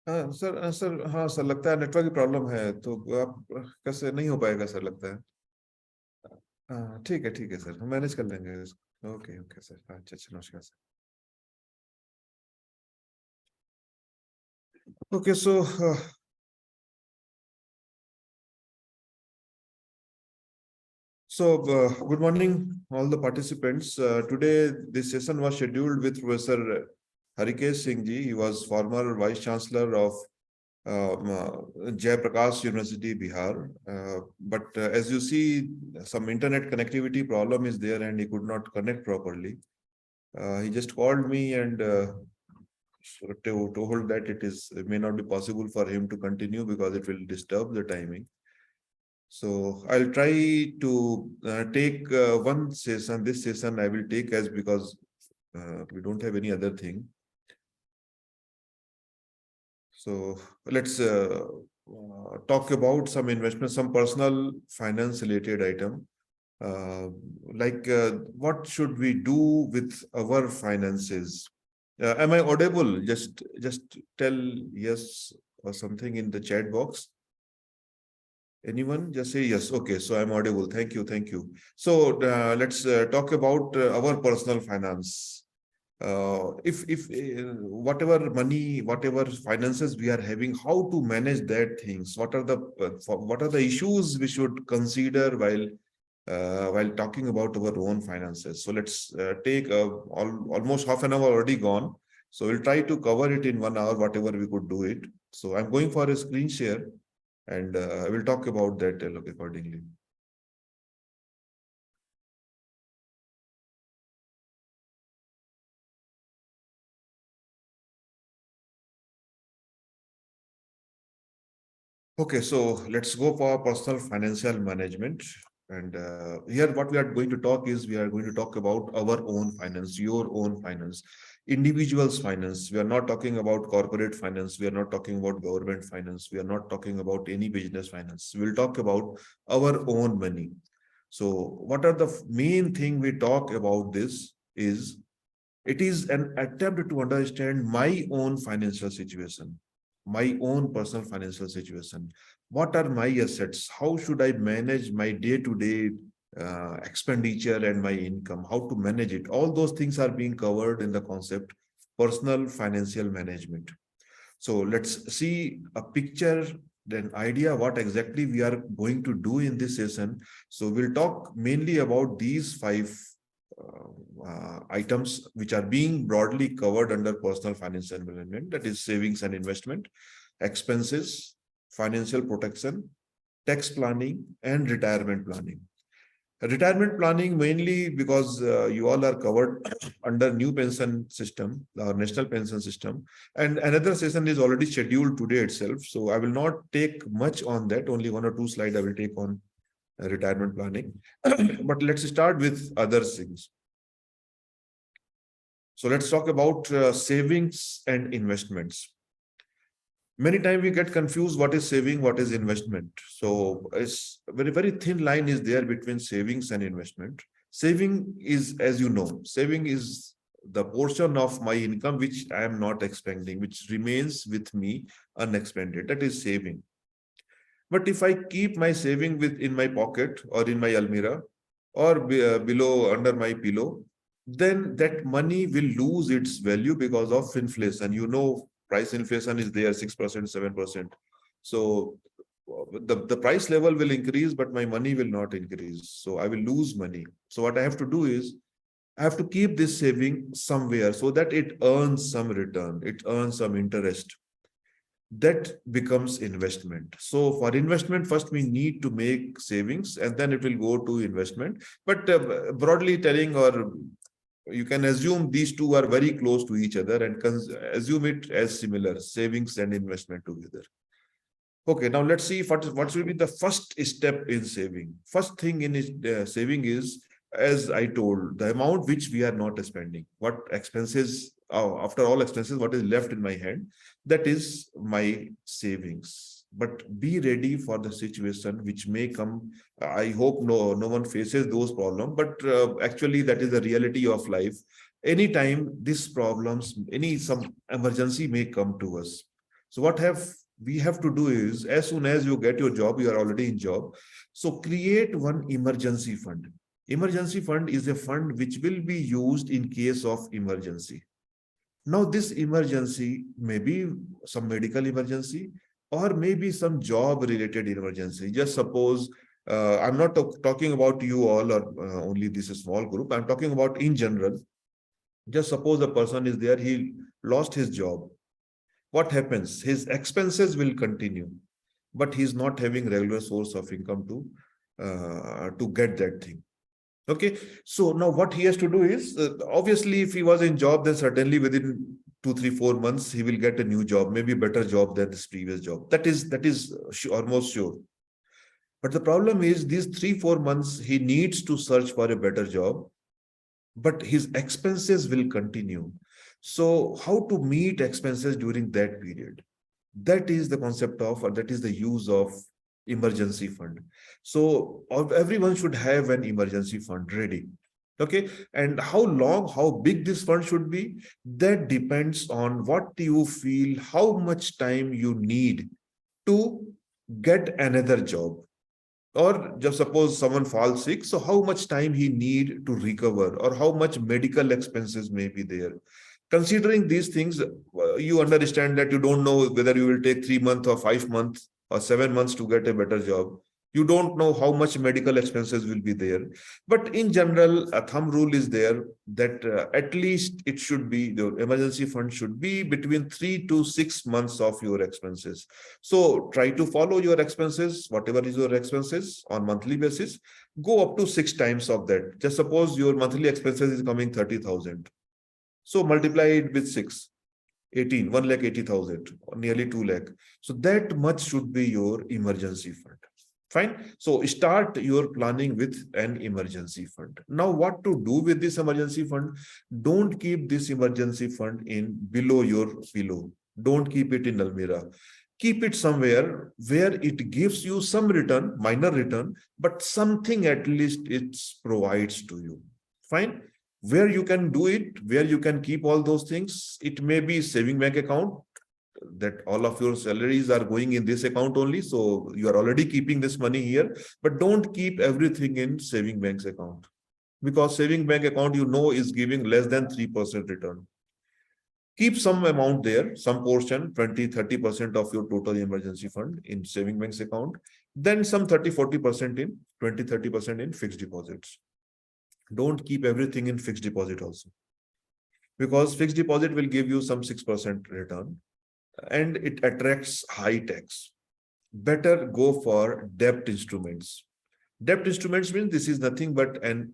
Sir हाँ sir, लगता है नेटवर्क की प्रॉब्लम है, तो आप कैसे नहीं हो पाएगा सर, लगता है। हाँ ठीक है सर, हम मैनेज कर लेंगे। ओके ओके सर, अच्छा अच्छा, नमस्कार sir. Okay so good morning, all the participants. Today, this session was scheduled with Professor Harikesh Singh ji. He was former Vice Chancellor of Jai Prakash University, Bihar. But as you see, some internet connectivity problem is there and he could not connect properly. He just called me and told that it may not be possible for him to continue because it will disturb the timing. So I'll try to take one session. This session I will take as because we don't have any other thing. So let's talk about some investment, some personal finance related item. Like what should we do with our finances? Am I audible? Just tell yes or something in the chat box. Anyone? Just say yes. Okay, so I'm audible. Thank you. Thank you. So let's talk about our personal finance. If whatever money, whatever finances we are having, how to manage that things? What are the issues we should consider while talking about our own finances? So let's take almost half an hour already gone. So we'll try to cover it in 1 hour, whatever we could do it. So I'm going for a screen share. And I will talk about that accordingly. Okay, so let's go for personal financial management. And here what we are going to talk is we are going to talk about our own finance, your own finance, individuals' finance. We are not talking about corporate finance. We are not talking about government finance. We are not talking about any business finance. We'll talk about our own money. So what are the main thing we talk about this is it is an attempt to understand my own financial situation, my own personal financial situation. What are my assets? How should I manage my day-to-day expenditure and my income? How to manage it? All those things are being covered in the concept personal financial management. So let's see a picture, then idea what exactly we are going to do in this session. So we'll talk mainly about these five items which are being broadly covered under personal financial management, that is savings and investment, expenses, financial protection, tax planning, and retirement planning. Retirement planning mainly because you all are covered under new pension system, our national pension system, and another session is already scheduled today itself. So I will not take much on that, only 1 or 2 slides I will take on retirement planning. But let's start with other things. So let's talk about savings and investments. Many times we get confused what is saving, what is investment. So it's very thin line is there between savings and investment. Saving is, as you know, saving is the portion of my income which I am not expending, which remains with me unexpended. That is saving. But if I keep my saving in my pocket or in my almirah or below under my pillow, then that money will lose its value because of inflation. You know, price inflation is there 6%, 7%. So the price level will increase, but my money will not increase. So I will lose money. So what I have to do is I have to keep this saving somewhere so that it earns some return, it earns some interest. That becomes investment. So for investment, first we need to make savings and then it will go to investment. But broadly telling, or you can assume these two are very close to each other and assume it as similar, savings and investment together. Okay, now let's see what should be the first step in saving. First thing in saving is, as I told, the amount which we are not spending. What expenses, after all expenses, what is left in my hand, that is my savings. But be ready for the situation which may come. I hope no one faces those problems, but actually that is the reality of life. Anytime these problems, some emergency may come to us. So what have we have to do is, as soon as you get your job, you are already in job, so create one emergency fund. Emergency fund is a fund which will be used in case of emergency. Now this emergency may be some medical emergency, or maybe some job related emergency. Just suppose, I'm not talking about you all, or only this small group, I'm talking about in general. Just suppose a person is there, he lost his job. What happens? His expenses will continue, but he's not having regular source of income to get that thing. Okay, so now what he has to do is, obviously, if he was in job, then certainly within 2, 3, 4 months he will get a new job, maybe a better job than this previous job. That is almost sure. But the problem is, these 3, 4 months he needs to search for a better job, but his expenses will continue. So how to meet expenses during that period? That is the concept of, or that is the use of emergency fund. So everyone should have an emergency fund ready. Okay, and how big this fund should be, that depends on what you feel, how much time you need to get another job. Or just suppose someone falls sick, so how much time he need to recover, or how much medical expenses may be there. Considering these things, you understand that you don't know whether you will take 3 months or 5 months or 7 months to get a better job. You don't know how much medical expenses will be there. But in general, a thumb rule is there that at least it should be, the emergency fund should be between 3 to 6 months of your expenses. So try to follow your expenses, whatever is your expenses on monthly basis, go up to 6 times of that. Just suppose your monthly expenses is coming 30,000. So multiply it with 6, 18, 1,80,000, or nearly 2 lakh. So that much should be your emergency fund. Fine. So start your planning with an emergency fund. Now, what to do with this emergency fund? Don't keep this emergency fund in below your pillow. Don't keep it in Almira. Keep it somewhere where it gives you some return, minor return, but something at least it provides to you. Fine. Where you can do it, where you can keep all those things, it may be saving bank account, that all of your salaries are going in this account only, so you are already keeping this money here. But don't keep everything in saving bank's account, because saving bank account, is giving less than 3% return. Keep some amount there, some portion, 20, 30% of your total emergency fund in saving bank's account, then some 30, 40% in 20, 30% in fixed deposits. Don't keep everything in fixed deposit also, because fixed deposit will give you some 6% return and it attracts high tax. Better go for debt instruments. Debt instruments means this is nothing but an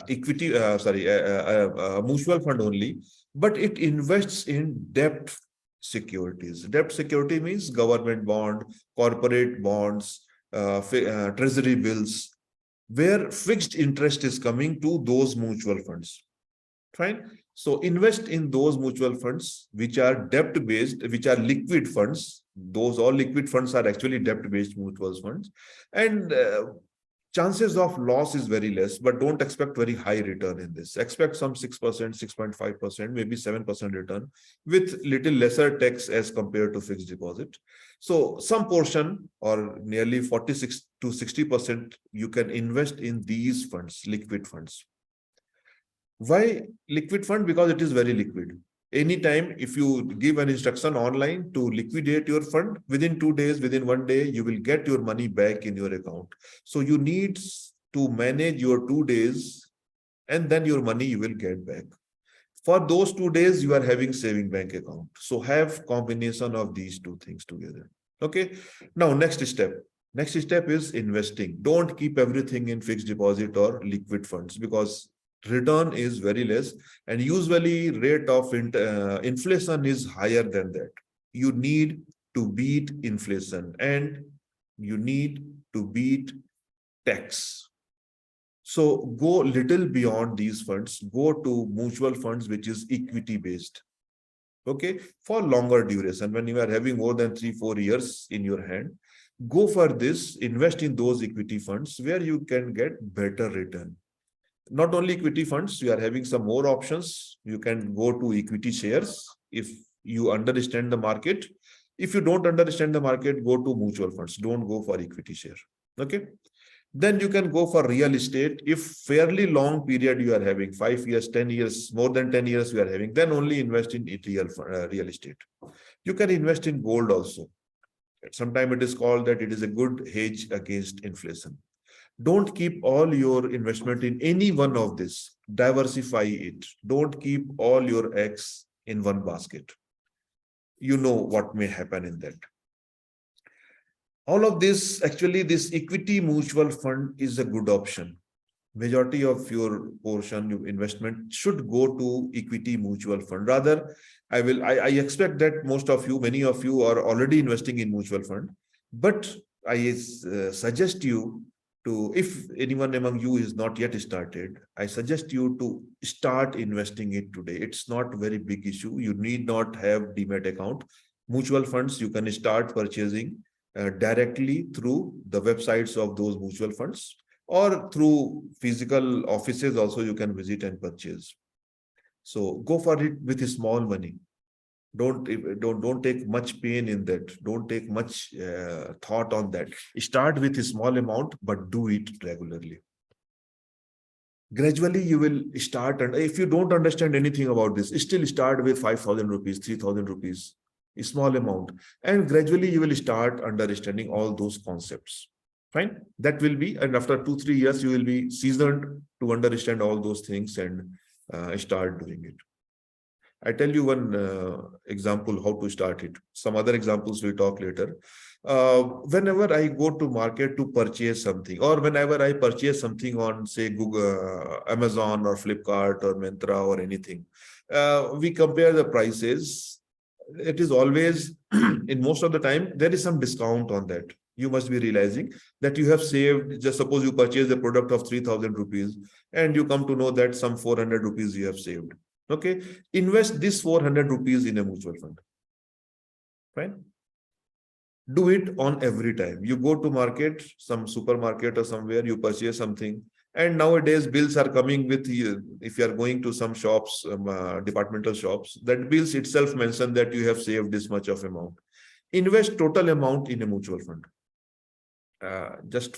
equity, mutual fund only, but it invests in debt securities. Debt security means government bond, corporate bonds, treasury bills, where fixed interest is coming to those mutual funds. Fine. So invest in those mutual funds which are debt based, which are liquid funds. Those all liquid funds are actually debt based mutual funds, and chances of loss is very less, but don't expect very high return in this. Expect some 6%, 6.5%, maybe 7% return with little lesser tax as compared to fixed deposit. So some portion, or nearly 46 to 60%, you can invest in these funds, liquid funds. Why liquid fund? Because it is very liquid. Anytime, if you give an instruction online to liquidate your fund, within 2 days, within 1 day, you will get your money back in your account. So you need to manage your 2 days, and then your money you will get back. For those 2 days, you are having saving bank account. So have combination of these two things together. Okay. Now, next step. Next step is investing. Don't keep everything in fixed deposit or liquid funds, because return is very less, and usually rate of inflation is higher than that. You need to beat inflation and you need to beat tax. So go little beyond these funds, go to mutual funds, which is equity based. Okay, for longer duration, when you are having more than 3-4 years in your hand, go for this, invest in those equity funds where you can get better return. Not only equity funds, you are having some more options. You can go to equity shares if you understand the market. If you don't understand the market, go to mutual funds. Don't go for equity share. Okay. Then you can go for real estate. If fairly long period you are having, 5 years, 10 years, more than 10 years you are having, then only invest in real estate. You can invest in gold also. Sometimes it is called that it is a good hedge against inflation. Don't keep all your investment in any one of this. Diversify it. Don't keep all your eggs in one basket. You know what may happen in that. All of this, actually, this equity mutual fund is a good option. Majority of your portion, your investment should go to equity mutual fund. Rather, I expect that most of you, many of you are already investing in mutual fund, but I suggest you to, if anyone among you is not yet started, I suggest you to start investing it today. It's not a very big issue. You need not have demat account. Mutual funds, you can start purchasing directly through the websites of those mutual funds, or through physical offices also you can visit and purchase. So go for it with small money. Don't take much pain in that. Don't take much thought on that. Start with a small amount, but do it regularly. Gradually you will start, and if you don't understand anything about this, still start with 5,000 rupees, 3,000 rupees, a small amount, and gradually you will start understanding all those concepts. Fine. That will be, and after 2-3 years, you will be seasoned to understand all those things and start doing it. I tell you one example how to start it. Some other examples we'll talk later. Whenever I go to market to purchase something, or whenever I purchase something on, say, Google, Amazon or Flipkart or Myntra or anything, we compare the prices. It is always, in most of the time, there is some discount on that. You must be realizing that you have saved. Just suppose you purchase a product of 3,000 rupees and you come to know that some 400 rupees you have saved. Okay, invest this 400 rupees in a mutual fund. Fine. Do it on every time. You go to market, some supermarket or somewhere, you purchase something. And nowadays bills are coming with, if you are going to some shops, departmental shops, that bills itself mention that you have saved this much of amount. Invest total amount in a mutual fund. Just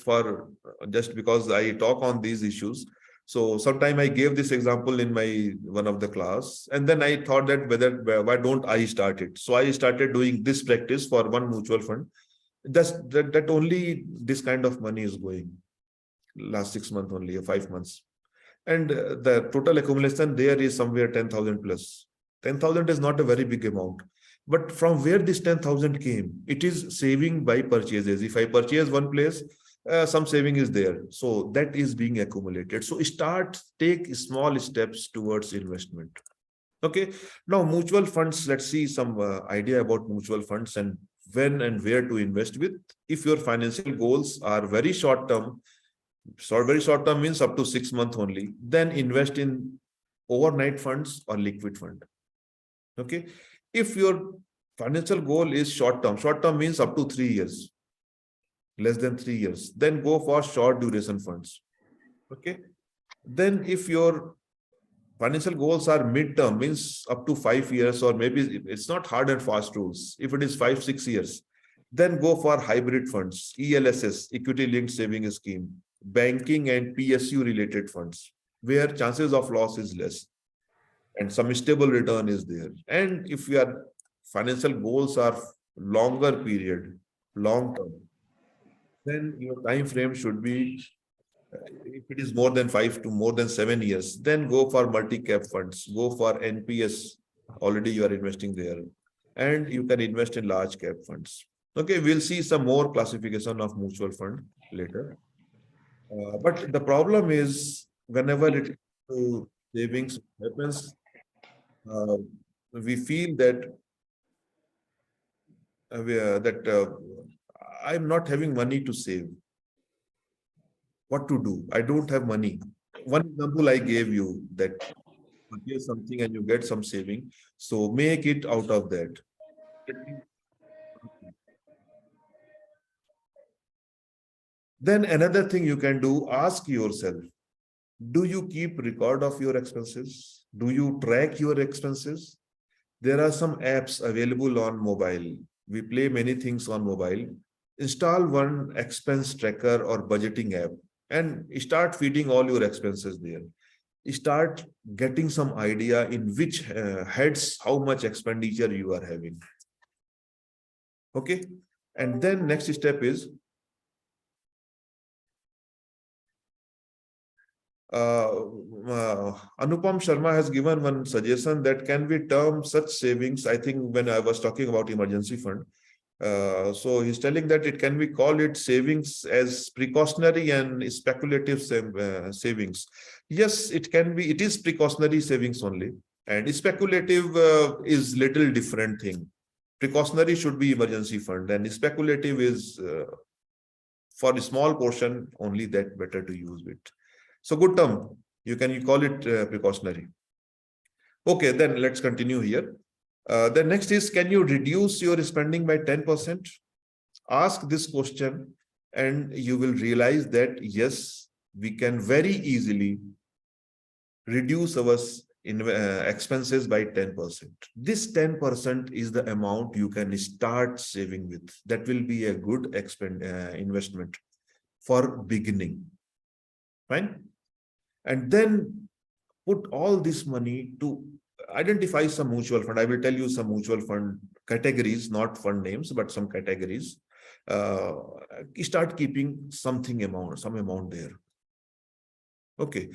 because I talk on these issues. So sometime I gave this example in my one of the class, and then I thought that why don't I start it? So I started doing this practice for one mutual fund. That only this kind of money is going last 6 months only, or 5 months, and the total accumulation there is somewhere 10,000 plus. 10,000 is not a very big amount. But from where this 10,000 came, it is saving by purchases. If I purchase one place, some saving is there. So that is being accumulated. So take small steps towards investment. Okay. Now, mutual funds, let's see some idea about mutual funds and when and where to invest with. If your financial goals are very short term, very short term means up to 6 months only, then invest in overnight funds or liquid fund. Okay. If your financial goal is short term means up to 3 years, less than 3 years, then go for short duration funds. Okay. Then if your financial goals are mid-term, means up to 5 years, or maybe it's not hard and fast rules. If it is 5-6 years, then go for hybrid funds, ELSS, equity linked saving scheme, banking and PSU related funds, where chances of loss is less and some stable return is there. And if your financial goals are longer period, long term, then your time frame should be, if it is more than 5 to more than 7 years, then go for multi-cap funds, go for NPS. Already you are investing there, and you can invest in large cap funds. Okay, we'll see some more classification of mutual fund later. But the problem is, whenever it savings happens, we feel that that I'm not having money to save. What to do? I don't have money. One example I gave you, that purchase something and you get some saving. So make it out of that. Then another thing you can do, ask yourself, do you keep record of your expenses? Do you track your expenses? There are some apps available on mobile. We play many things on mobile. Install one expense tracker or budgeting app and start feeding all your expenses there. Start getting some idea in which heads how much expenditure you are having. Okay. And then next step is Anupam Sharma has given one suggestion that can we term such savings. I think when I was talking about emergency fund, so he's telling that it can be called it savings as precautionary and speculative savings. Yes, it can be. It is precautionary savings only, and speculative is little different thing. Precautionary should be emergency fund, and speculative is for a small portion only, that better to use it. So good term. You can call it precautionary. Okay, then let's continue here. The next is, can you reduce your spending by 10%? Ask this question and you will realize that yes, we can very easily reduce our expenses by 10%. This 10% is the amount you can start saving with. That will be a good investment for beginning. Fine. And then put all this money to identify some mutual fund. I will tell you some mutual fund categories, not fund names, but some categories. Start keeping some amount there. Okay.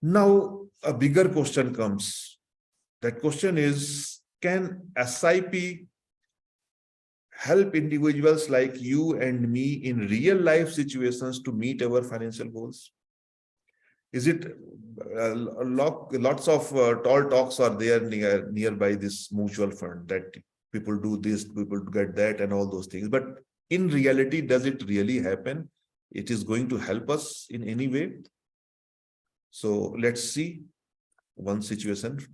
Now a bigger question comes. That question is, can SIP help individuals like you and me in real life situations to meet our financial goals? Is it lots of tall talks are there nearby this mutual fund, that people do this, people get that, and all those things. But in reality, does it really happen? It is going to help us in any way. So let's see one situation.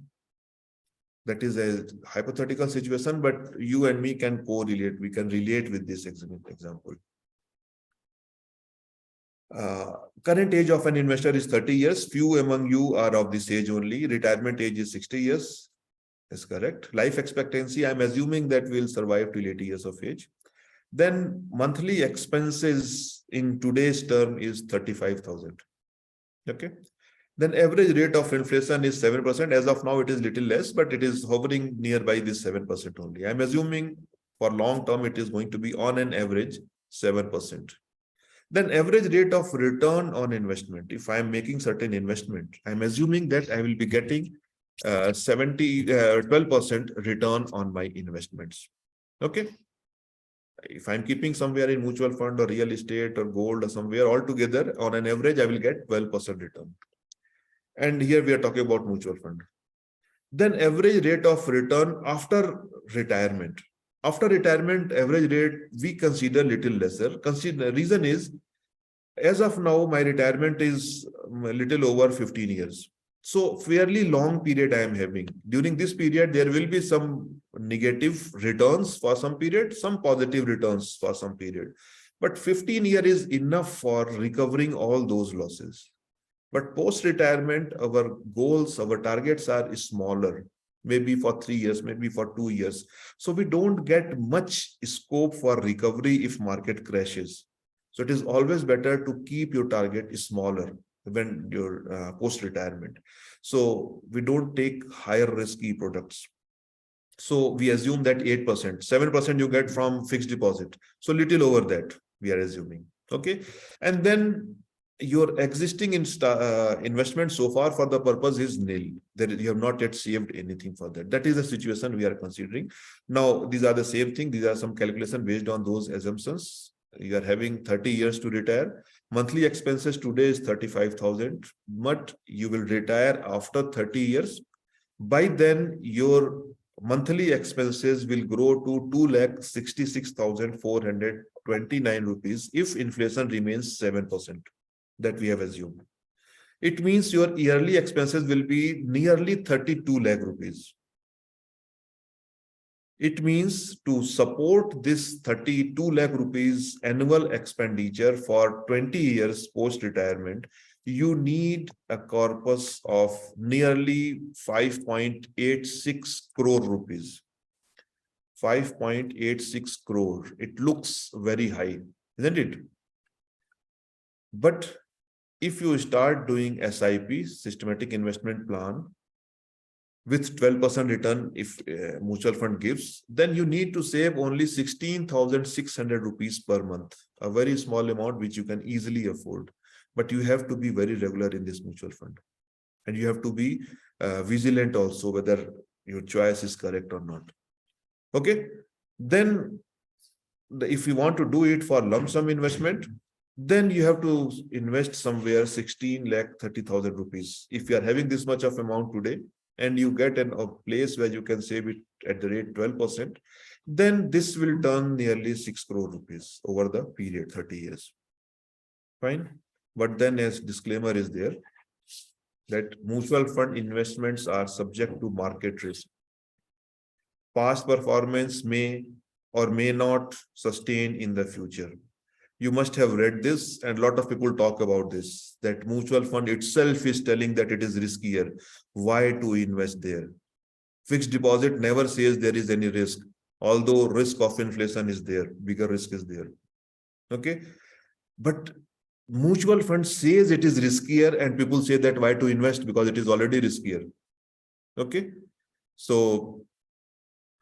That is a hypothetical situation, but you and me can correlate. We can relate with this example. Current age of an investor is 30 years. Few among you are of this age only. Retirement age is 60 years. That's correct. Life expectancy, I'm assuming that we'll survive till 80 years of age. Then monthly expenses in today's term is 35,000. Okay. Then average rate of inflation is 7%. As of now, it is little less, but it is hovering nearby this 7% only. I'm assuming for long term, it is going to be on an average 7%. Then average rate of return on investment. If I'm making certain investment, I'm assuming that I will be getting 12% return on my investments. Okay. If I'm keeping somewhere in mutual fund or real estate or gold or somewhere altogether, on an average, I will get 12% return. And here we are talking about mutual fund. Then average rate of return after retirement. After retirement, average rate we consider little lesser. Reason is, as of now, my retirement is a little over 15 years. So fairly long period I am having. During this period, there will be some negative returns for some period, some positive returns for some period. But 15 years is enough for recovering all those losses. But post-retirement, our goals, our targets are smaller, maybe for 3 years, maybe for 2 years. So we don't get much scope for recovery if market crashes. So it is always better to keep your target smaller when you're post-retirement. So we don't take higher risky products. So we assume that 8%, 7% you get from fixed deposit. So little over that we are assuming. Okay. And then your existing investment so far for the purpose is nil. That you have not yet saved anything for that. That is the situation we are considering. Now, these are the same thing. These are some calculation based on those assumptions. You are having 30 years to retire. Monthly expenses today is 35,000, but you will retire after 30 years. By then, your monthly expenses will grow to 2,66,429 rupees if inflation remains 7% that we have assumed. It means your yearly expenses will be nearly 32 lakh rupees. It means to support this 32 lakh rupees annual expenditure for 20 years post-retirement, you need a corpus of nearly 5.86 crore rupees. 5.86 crore. It looks very high, isn't it? But if you start doing SIP, systematic investment plan, with 12% return if mutual fund gives, then you need to save only 16,600 rupees per month, a very small amount which you can easily afford. But you have to be very regular in this mutual fund. And you have to be vigilant also whether your choice is correct or not. Okay. Then if you want to do it for lump sum investment, then you have to invest somewhere 16,30,000 rupees. If you are having this much of amount today, and you get a place where you can save it at the rate 12%, then this will turn nearly 6 crore rupees over the period 30 years. Fine. But then as disclaimer is there that mutual fund investments are subject to market risk. Past performance may or may not sustain in the future. You must have read this, and a lot of people talk about this, that mutual fund itself is telling that it is riskier. Why to invest there? Fixed deposit never says there is any risk, although risk of inflation is there, bigger risk is there. Okay. But mutual fund says it is riskier, and people say that why to invest because it is already riskier. Okay. So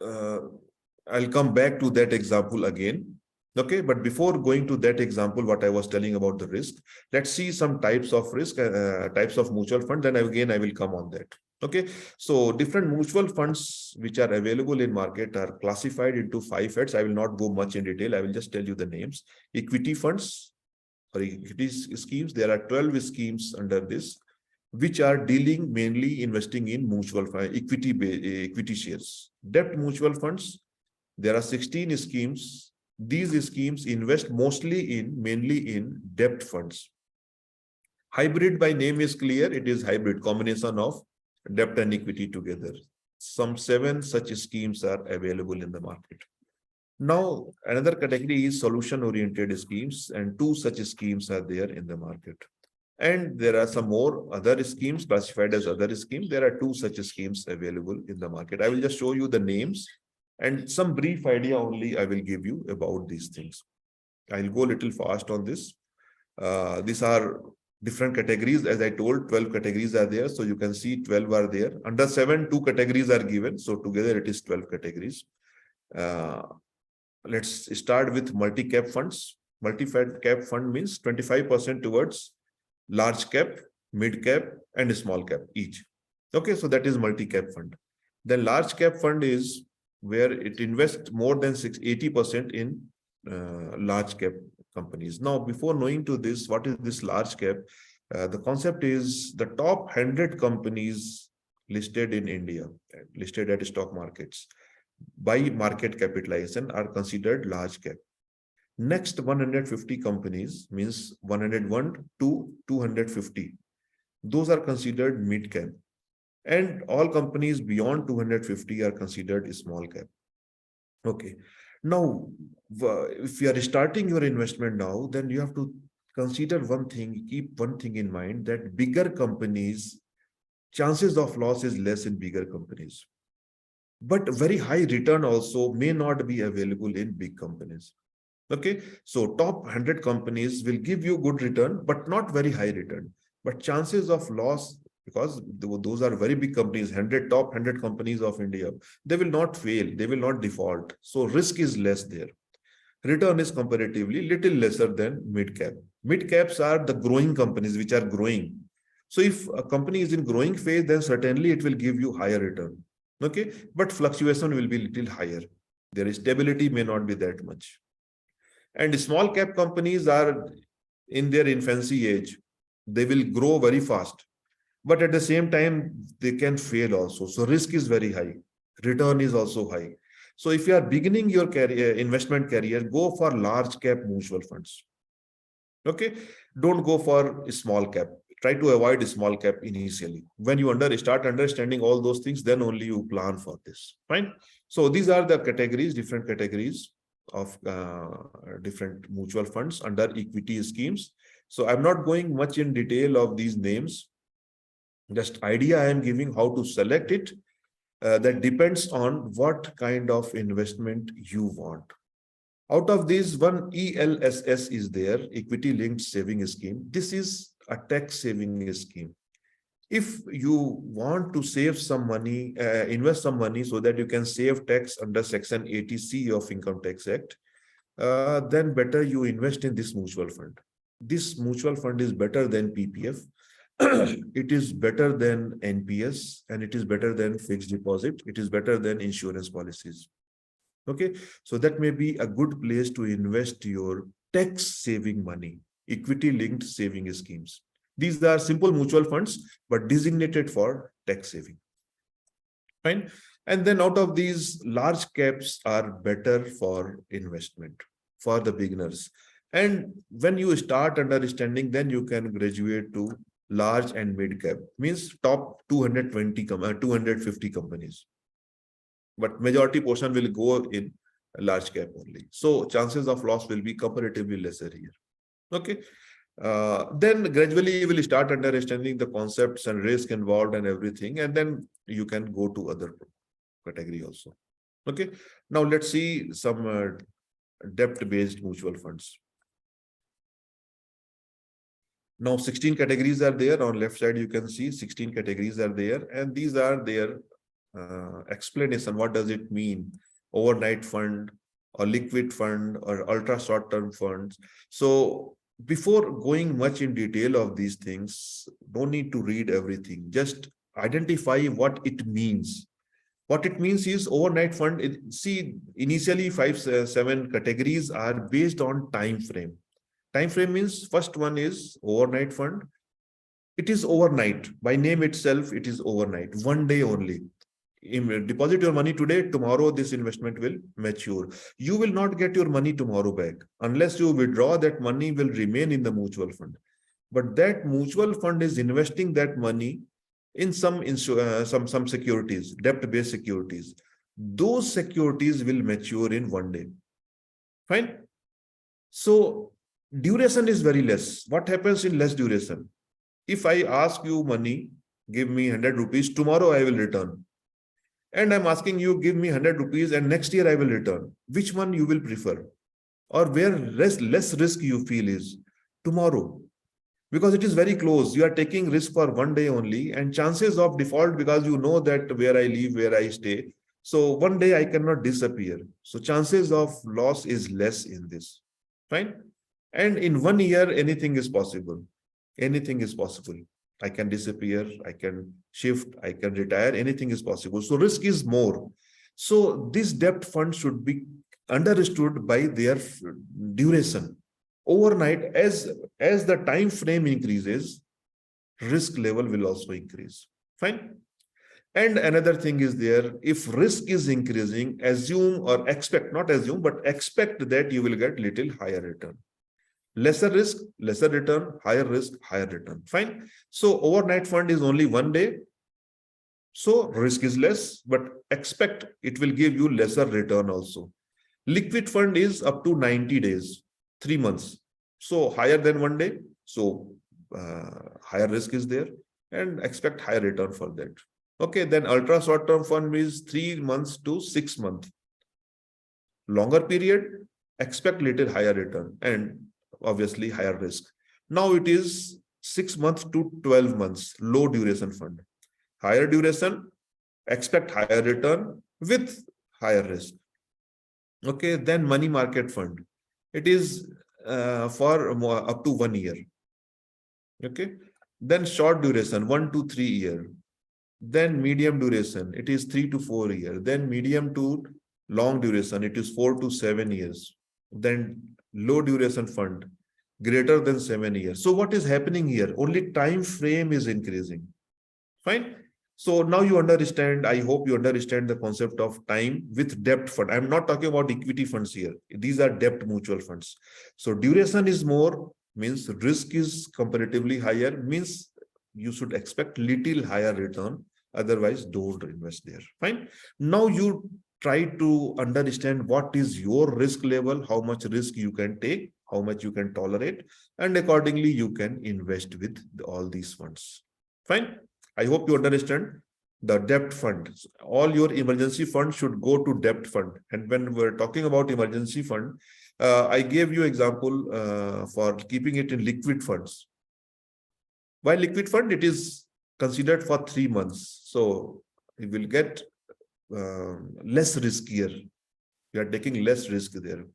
I'll come back to that example again. Okay, but before going to that example, what I was telling about the risk, let's see some types of risk, types of mutual funds, and again, I will come on that. Okay, so different mutual funds which are available in market are classified into 5 heads. I will not go much in detail. I will just tell you the names. Equity funds or equity schemes. There are 12 schemes under this, which are dealing mainly investing in mutual fund, equity shares. Debt mutual funds. There are 16 schemes. These schemes invest mainly in debt funds. Hybrid by name is clear. It is hybrid combination of debt and equity together. Some 7 such schemes are available in the market. Now, another category is solution-oriented schemes, and 2 such schemes are there in the market. And there are some more other schemes classified as other schemes. There are 2 such schemes available in the market. I will just show you the names. And some brief idea only I will give you about these things. I'll go a little fast on this. These are different categories. As I told, 12 categories are there. So you can see 12 are there. Under 7, 2 categories are given. So together it is 12 categories. Let's start with multi-cap funds. Multi-cap fund means 25% towards large cap, mid cap, and small cap each. Okay, so that is multi-cap fund. Then large cap fund is where it invests more than 80% in large cap companies. Now, before knowing to this, what is this large cap? The concept is the top 100 companies listed in India, listed at stock markets by market capitalization are considered large cap. Next 150 companies means 101 to 250. Those are considered mid cap. And all companies beyond 250 are considered small cap. Okay. Now, if you are starting your investment now, then you have to consider one thing, keep one thing in mind, that bigger companies, chances of loss is less in bigger companies. But very high return also may not be available in big companies. Okay. So top 100 companies will give you good return, but not very high return. But chances of loss, because those are very big companies, top 100 companies of India, they will not fail, they will not default. So risk is less there. Return is comparatively little lesser than mid cap. Mid caps are the growing companies which are growing. So if a company is in growing phase, then certainly it will give you higher return. Okay, but fluctuation will be little higher. Their stability may not be that much. And small cap companies are in their infancy age. They will grow very fast. But at the same time, they can fail also. So risk is very high. Return is also high. So if you are beginning your career, investment career, go for large cap mutual funds. Okay, don't go for small cap. Try to avoid small cap initially. When you start understanding all those things, then only you plan for this. Fine. So these are the categories, different categories of different mutual funds under equity schemes. So I'm not going much in detail of these names. Just idea I am giving how to select it. That depends on what kind of investment you want. Out of these, one ELSS is there, equity linked saving scheme. This is a tax saving scheme. If you want to save some money, invest some money so that you can save tax under Section 80C of Income Tax Act, then better you invest in this mutual fund. This mutual fund is better than PPF. It is better than NPS, and it is better than fixed deposit. It is better than insurance policies. Okay, so that may be a good place to invest your tax saving money, equity linked saving schemes. These are simple mutual funds, but designated for tax saving. Fine. And then out of these, large caps are better for investment for the beginners. And when you start understanding, then you can graduate to large and mid cap, means top 250 companies. But majority portion will go in large cap only. So chances of loss will be comparatively lesser here. Okay. Then gradually you will start understanding the concepts and risk involved and everything, and then you can go to other category also. Okay. Now let's see some debt-based mutual funds. Now 16 categories are there. On left side, you can see 16 categories are there, and these are their explanation. What does it mean? Overnight fund or liquid fund or ultra short-term funds. So before going much in detail of these things, don't need to read everything. Just identify what it means. What it means is overnight fund. See, initially 5-7 categories are based on time frame. Time frame means first one is overnight fund. It is overnight. By name itself, it is overnight. One day only. Deposit your money today, tomorrow this investment will mature. You will not get your money tomorrow back. Unless you withdraw, that money will remain in the mutual fund. But that mutual fund is investing that money in some securities, debt-based securities. Those securities will mature in one day. Fine. So duration is very less. What happens in less duration? If I ask you money, give me 100 rupees, tomorrow I will return. And I'm asking you, give me 100 rupees and next year I will return. Which one you will prefer? Or where less risk you feel is tomorrow? Because it is very close. You are taking risk for one day only, and chances of default, because you know that where I live, where I stay. So one day I cannot disappear. So chances of loss is less in this. Fine. And in 1 year, anything is possible. Anything is possible. I can disappear, I can shift, I can retire, anything is possible. So risk is more. So this debt fund should be understood by their duration. Overnight, as the time frame increases, risk level will also increase. Fine. And another thing is there, if risk is increasing, assume or expect, not assume, but expect that you will get little higher return. Lesser risk, lesser return, higher risk, higher return. Fine. So overnight fund is only one day. So risk is less, but expect it will give you lesser return also. Liquid fund is up to 90 days, 3 months. So higher than one day. So higher risk is there, and expect higher return for that. Okay. Then ultra short term fund is 3 months to 6 months. Longer period, expect little higher return and obviously higher risk. Now it is 6 months to 12 months, low duration fund. Higher duration, expect higher return with higher risk. Okay, then money market fund. It is for up to 1 year. Okay, then short duration, 1 to 3 year. Then medium duration, it is 3 to 4 year. Then medium to long duration, it is 4 to 7 years. Then low duration fund, greater than 7 years. So what is happening here? Only time frame is increasing. Fine. So now you understand, I hope you understand the concept of time with debt fund. I'm not talking about equity funds here. These are debt mutual funds. So duration is more, means risk is comparatively higher, means you should expect little higher return. Otherwise, don't invest there. Fine. Now you try to understand what is your risk level, how much risk you can take, how much you can tolerate, and accordingly you can invest with all these funds. Fine. I hope you understand the debt fund. All your emergency fund should go to debt fund. And when we're talking about emergency fund, I gave you example for keeping it in liquid funds. Why liquid fund? It is considered for 3 months. So you will get less riskier. You are taking less risk there.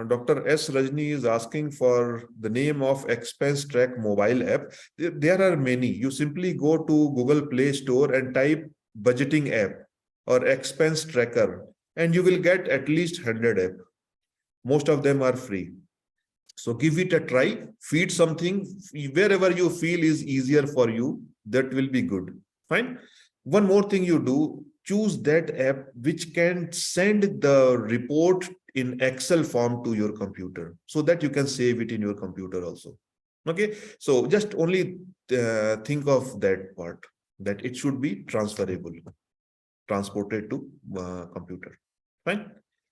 Dr. S. Rajni is asking for the name of expense track mobile app. There are many. You simply go to Google Play Store and type budgeting app or expense tracker, and you will get at least 100 apps. Most of them are free. So give it a try, feed something wherever you feel is easier for you. That will be good. Fine. One more thing you do, choose that app which can send the report in Excel form to your computer so that you can save it in your computer also. Okay. So just only think of that part, that it should be transferable, transported to computer. Fine.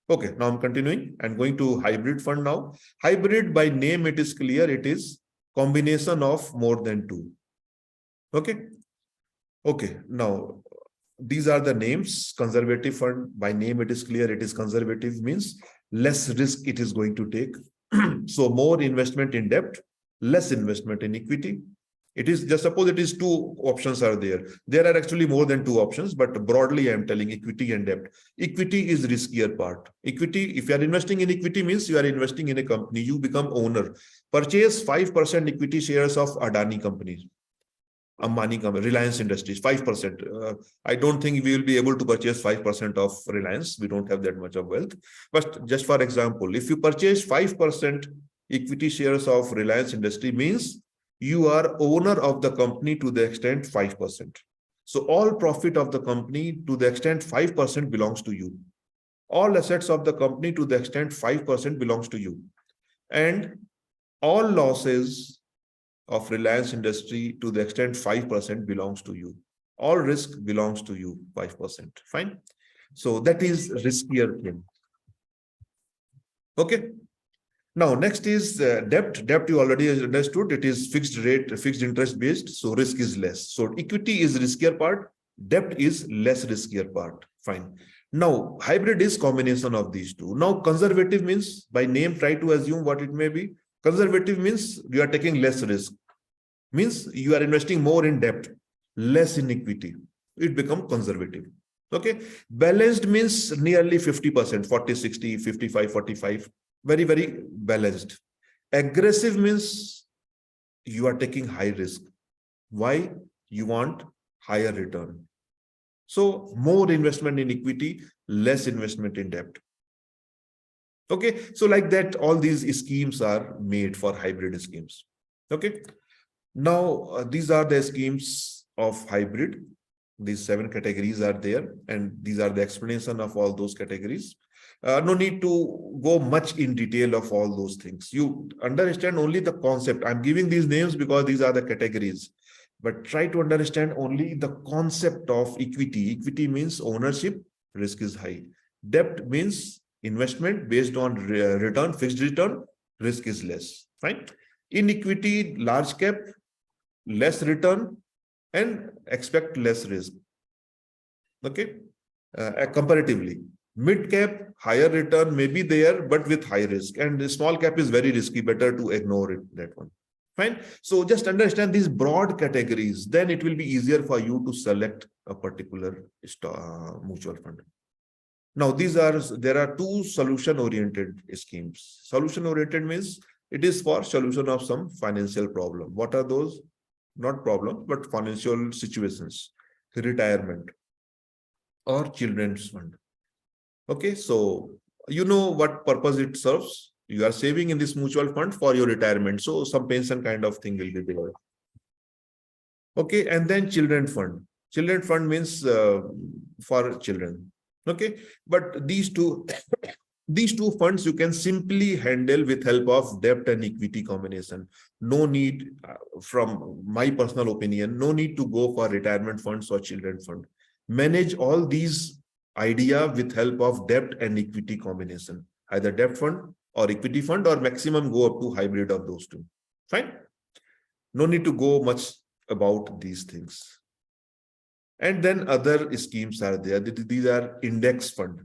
Okay, now I'm continuing and going to hybrid fund now. Hybrid by name, it is clear, it is combination of more than two. Okay. Okay, now these are the names. Conservative fund, by name it is clear, it is conservative, means less risk it is going to take. So more investment in debt, less investment in equity. It is just suppose it is two options are there. There are actually more than two options, but broadly I am telling equity and debt. Equity is riskier part. Equity, if you are investing in equity, means you are investing in a company, you become owner. Purchase 5% equity shares of Adani companies. Ambani company, Reliance Industries, 5%. I don't think we will be able to purchase 5% of Reliance. We don't have that much of wealth. But just for example, if you purchase 5% equity shares of Reliance Industry, means you are owner of the company to the extent 5%. So all profit of the company to the extent 5% belongs to you. All assets of the company to the extent 5% belongs to you. And all losses of Reliance Industry to the extent 5% belongs to you. All risk belongs to you, 5%. Fine. So that is riskier thing. Okay. Now, next is debt. Debt you already understood. It is fixed rate, fixed interest based. So risk is less. So equity is riskier part. Debt is less riskier part. Fine. Now, hybrid is combination of these two. Now, conservative means, by name, try to assume what it may be. Conservative means you are taking less risk. Means you are investing more in debt, less in equity. It becomes conservative. Okay. Balanced means nearly 50%, 40, 60, 55, 45. Very, very balanced. Aggressive means you are taking high risk. Why? You want higher return. So more investment in equity, less investment in debt. Okay. So like that, all these schemes are made for hybrid schemes. Okay. Now, these are the schemes of hybrid. These 7 categories are there, and these are the explanation of all those categories. No need to go much in detail of all those things. You understand only the concept. I'm giving these names because these are the categories. But try to understand only the concept of equity. Equity means ownership, risk is high. Debt means investment based on return, fixed return, risk is less. Fine. In equity, large cap, less return, and expect less risk. Okay. Comparatively, mid cap, higher return may be there, but with high risk, and the small cap is very risky. Better to ignore it, that one. Fine. So just understand these broad categories, then it will be easier for you to select a particular mutual fund. Now, there are 2 solution oriented schemes. Solution oriented means it is for solution of some financial problem. What are those? Not problem, but financial situations, retirement or children's fund. Okay, so you know what purpose it serves. You are saving in this mutual fund for your retirement. So some pension kind of thing will be there. Okay, and then children fund. Children fund means for children. Okay, but these two these two funds you can simply handle with help of debt and equity combination. No need, from my personal opinion, no need to go for retirement funds or children fund. Manage all these idea with help of debt and equity combination, either debt fund or equity fund, or maximum go up to hybrid of those two. Fine. No need to go much about these things. And then other schemes are there. These are index fund,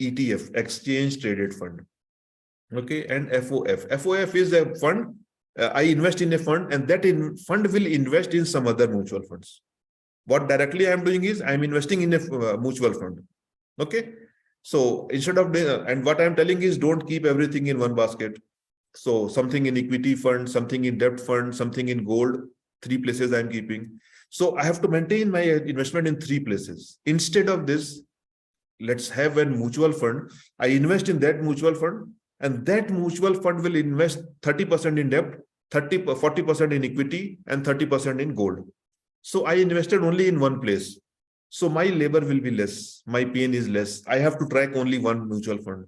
ETF, exchange traded fund. Okay, and FOF. FOF is a fund. I invest in a fund, and that fund will invest in some other mutual funds. What directly I am doing is I am investing in a mutual fund. Okay, so instead of and what I am telling is don't keep everything in one basket. So something in equity fund, something in debt fund, something in gold. 3 places I am keeping. So I have to maintain my investment in 3 places. Instead of this, let's have a mutual fund. I invest in that mutual fund, and that mutual fund will invest 30% in debt, 40% in equity, and 30% in gold. So I invested only in one place. So my labor will be less. My pain is less. I have to track only one mutual fund.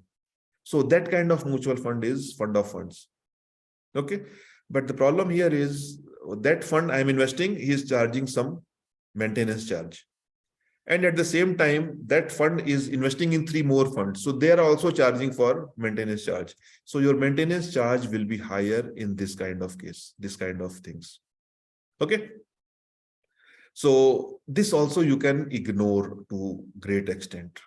So that kind of mutual fund is fund of funds. Okay. But the problem here is that fund I'm investing, he is charging some maintenance charge. And at the same time, that fund is investing in 3 more funds. So they are also charging for maintenance charge. So your maintenance charge will be higher in this kind of case, this kind of things. Okay. So this also you can ignore to great extent,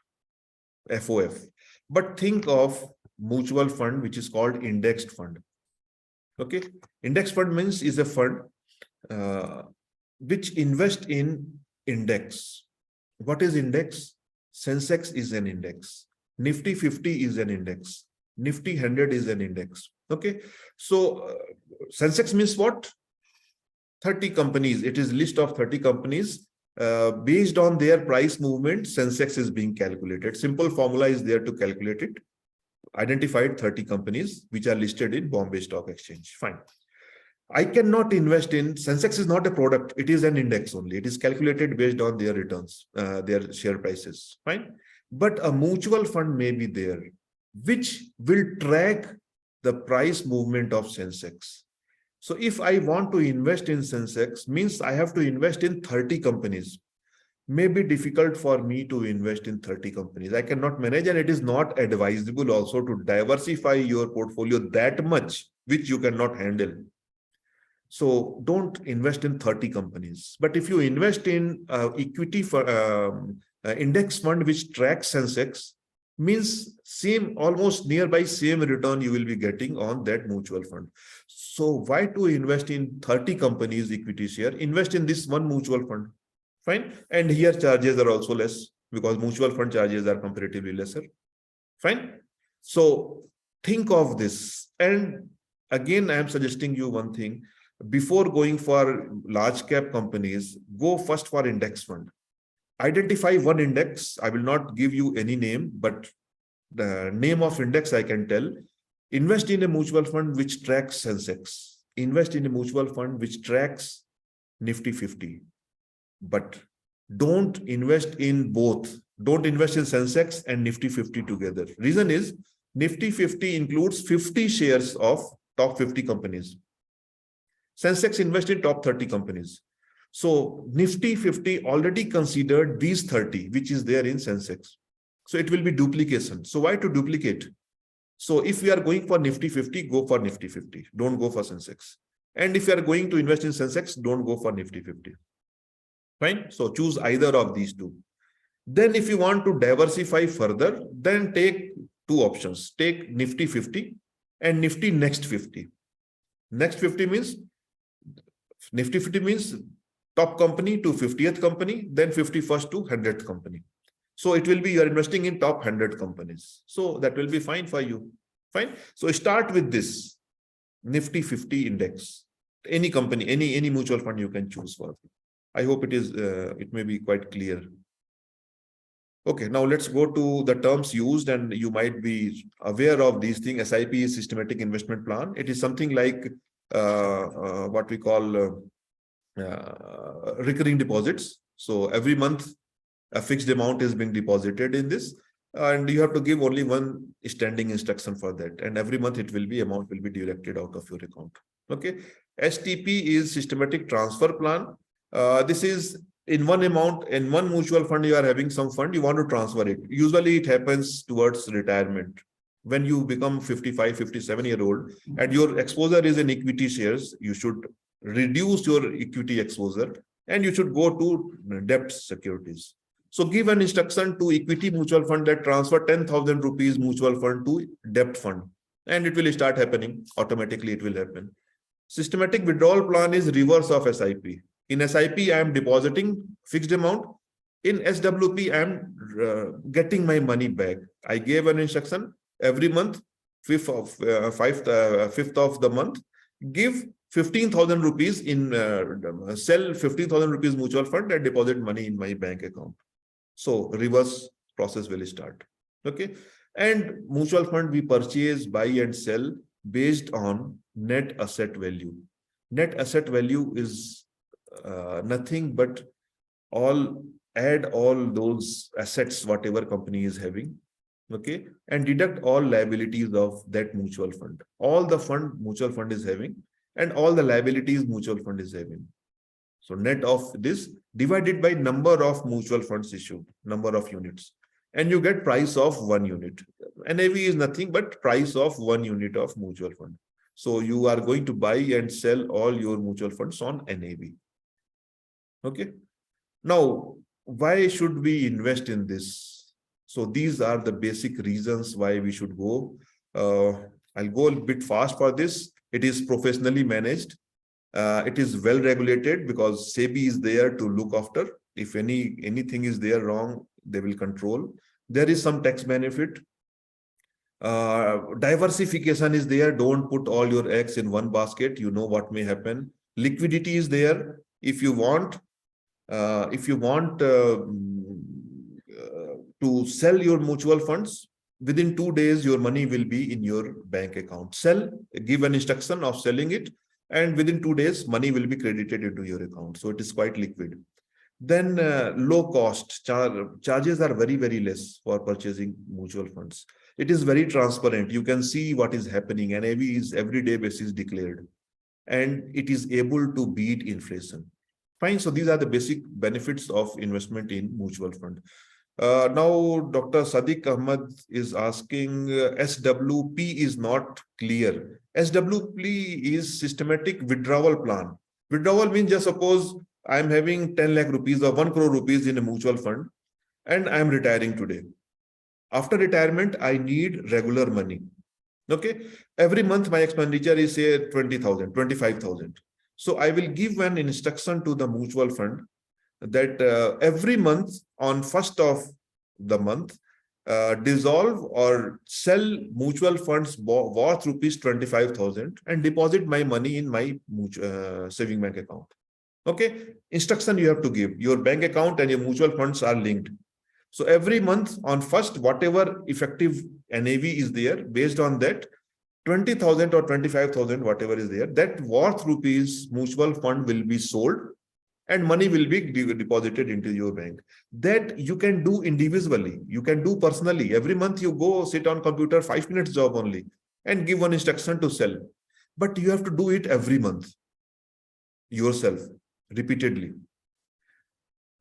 FOF. But think of mutual fund, which is called indexed fund. Okay. Index fund means is a fund which invest in index. What is index? Sensex is an index. Nifty 50 is an index. Nifty 100 is an index. Okay. So Sensex means what? 30 companies. It is list of 30 companies. Based on their price movement, Sensex is being calculated. Simple formula is there to calculate it. Identified 30 companies which are listed in Bombay Stock Exchange. Fine. I cannot invest in Sensex is not a product. It is an index only. It is calculated based on their returns, their share prices. Fine. But a mutual fund may be there, which will track the price movement of Sensex. So if I want to invest in Sensex, means I have to invest in 30 companies. May be difficult for me to invest in 30 companies. I cannot manage, and it is not advisable also to diversify your portfolio that much, which you cannot handle. So don't invest in 30 companies. But if you invest in equity for index fund which tracks Sensex, means same, almost nearby same return you will be getting on that mutual fund. So why to invest in 30 companies equity share? Invest in this one mutual fund. Fine. And here charges are also less because mutual fund charges are comparatively lesser. Fine. So think of this. And again, I am suggesting you one thing. Before going for large cap companies, go first for index fund. Identify one index. I will not give you any name, but the name of index I can tell. Invest in a mutual fund which tracks Sensex. Invest in a mutual fund which tracks Nifty 50. But don't invest in both. Don't invest in Sensex and Nifty 50 together. Reason is Nifty 50 includes 50 shares of top 50 companies. Sensex invest in top 30 companies. So Nifty 50 already considered these 30, which is there in Sensex. So it will be duplication. So why to duplicate? So if we are going for Nifty 50, go for Nifty 50. Don't go for Sensex. And if you are going to invest in Sensex, don't go for Nifty 50. Fine. So choose either of these two. Then if you want to diversify further, then take 2 options. Take Nifty 50 and Nifty Next 50. Next 50 means Nifty 50 means top company to 50th company, then 51st to 100th company. So it will be you are investing in top 100 companies. So that will be fine for you. Fine. So start with this Nifty 50 index. Any company, any mutual fund you can choose for. I hope it is. It may be quite clear. Okay, now let's go to the terms used, and you might be aware of these things. SIP is systematic investment plan. It is something like what we call recurring deposits. So every month a fixed amount is being deposited in this, and you have to give only one standing instruction for that, and every month it will be amount will be deducted out of your account. Okay. STP is systematic transfer plan. This is in one amount, in one mutual fund you are having some fund, you want to transfer it. Usually it happens towards retirement when you become 55 57 year old and your exposure is in equity shares. You should reduce your equity exposure and you should go to debt securities. So give an instruction to equity mutual fund that transfer 10,000 rupees mutual fund to debt fund, and it will start happening automatically. It will happen. Systematic withdrawal plan is reverse of SIP. In SIP, I am depositing fixed amount. In SWP, I am getting my money back. I gave an instruction every month, 5th of the month, give 15,000 rupees in sell 15,000 rupees mutual fund and deposit money in my bank account. So reverse process will start. Okay. And mutual fund we purchase, buy and sell based on net asset value. Net asset value is nothing but add all those assets whatever company is having, okay, and deduct all liabilities of that mutual fund. All the fund mutual fund is having and all the liabilities mutual fund is having. So net of this divided by number of mutual funds issued, number of units, and you get price of 1 unit. NAV is nothing but price of 1 unit of mutual fund. So you are going to buy and sell all your mutual funds on NAV. Okay. Now, why should we invest in this? So these are the basic reasons why we should go. I'll go a bit fast for this. It is professionally managed. It is well regulated because SEBI is there to look after. If anything is there wrong, they will control. There is some tax benefit. Diversification is there. Don't put all your eggs in one basket. You know what may happen. Liquidity is there. If you want to sell your mutual funds, within 2 days, your money will be in your bank account. Give an instruction of selling it, and within 2 days, money will be credited into your account. So it is quite liquid. Then low cost charges are very, very less for purchasing mutual funds. It is very transparent. You can see what is happening. NAV is everyday basis declared, and it is able to beat inflation. Fine. So these are the basic benefits of investment in mutual fund. Now, Dr. Sadiq Ahmad is asking, SWP is not clear. SWP is systematic withdrawal plan. Withdrawal means, just suppose I'm having 10 lakh rupees or 1 crore rupees in a mutual fund and I'm retiring today. After retirement, I need regular money. Okay. Every month, my expenditure is say 20,000, 25,000. So I will give an instruction to the mutual fund that every month on 1st of the month, dissolve or sell mutual funds worth rupees 25,000 and deposit my money in my saving bank account. Okay. Instruction you have to give. Your bank account and your mutual funds are linked. So every month on 1st, whatever effective NAV is there, based on that, 20,000 or 25,000, whatever is there, that worth rupees mutual fund will be sold and money will be deposited into your bank. That you can do individually. You can do personally. Every month you go sit on computer, 5 minutes job only, and give one instruction to sell. But you have to do it every month yourself, repeatedly.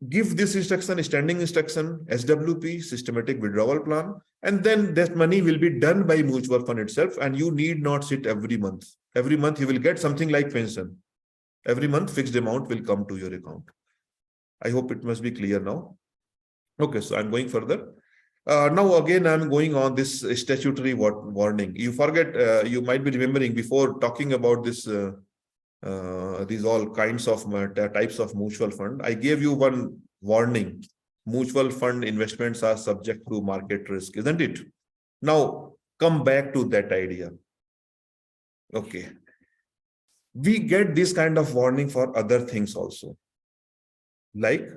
Give this instruction, standing instruction, SWP, systematic withdrawal plan, and then that money will be done by mutual fund itself, and you need not sit every month. Every month you will get something like pension. Every month fixed amount will come to your account. I hope it must be clear now. Okay, so I'm going further. Now again, I'm going on this statutory warning. You forget, you might be remembering before talking about this these all kinds of types of mutual fund. I gave you one warning. Mutual fund investments are subject to market risk, isn't it? Now, come back to that idea. Okay. We get this kind of warning for other things also. Like,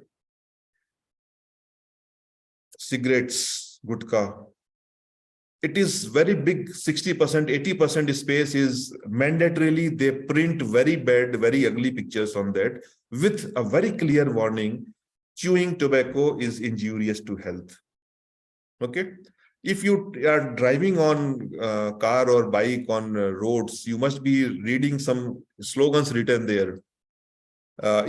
cigarettes, gutka, it is very big. 60%, 80% space is mandatorily, they print very bad, very ugly pictures on that with a very clear warning: chewing tobacco is injurious to health. Okay. If you are driving on car or bike on roads, you must be reading some slogans written there.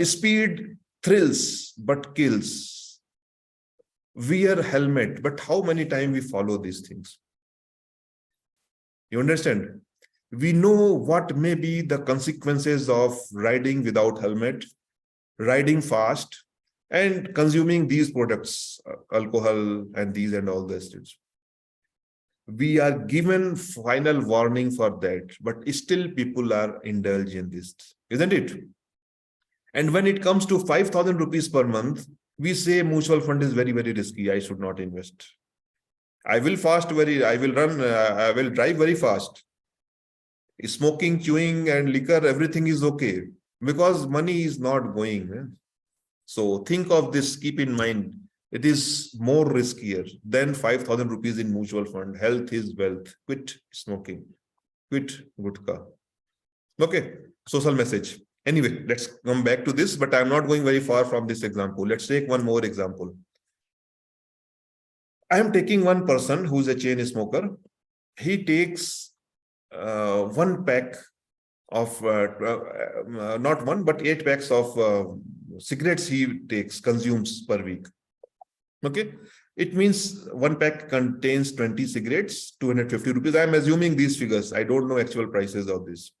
Speed thrills but kills. Wear helmet. But how many times we follow these things? You understand? We know what may be the consequences of riding without helmet, riding fast, and consuming these products, alcohol and these and all these things. We are given final warning for that, but still people are indulged in this, isn't it? And when it comes to 5,000 rupees per month, we say mutual fund is very, very risky. I should not invest. I will drive very fast. Smoking, chewing, and liquor, everything is okay because money is not going. So think of this, keep in mind, it is more riskier than 5,000 rupees in mutual fund. Health is wealth. Quit smoking, quit gutka. Okay, social message. Anyway, let's come back to this, but I'm not going very far from this example. Let's take one more example. I am taking one person who's a chain smoker. He takes one pack of, not one, but 8 packs of cigarettes he consumes per week. Okay. It means one pack contains 20 cigarettes, 250 rupees. I'm assuming these figures. I don't know actual prices of this.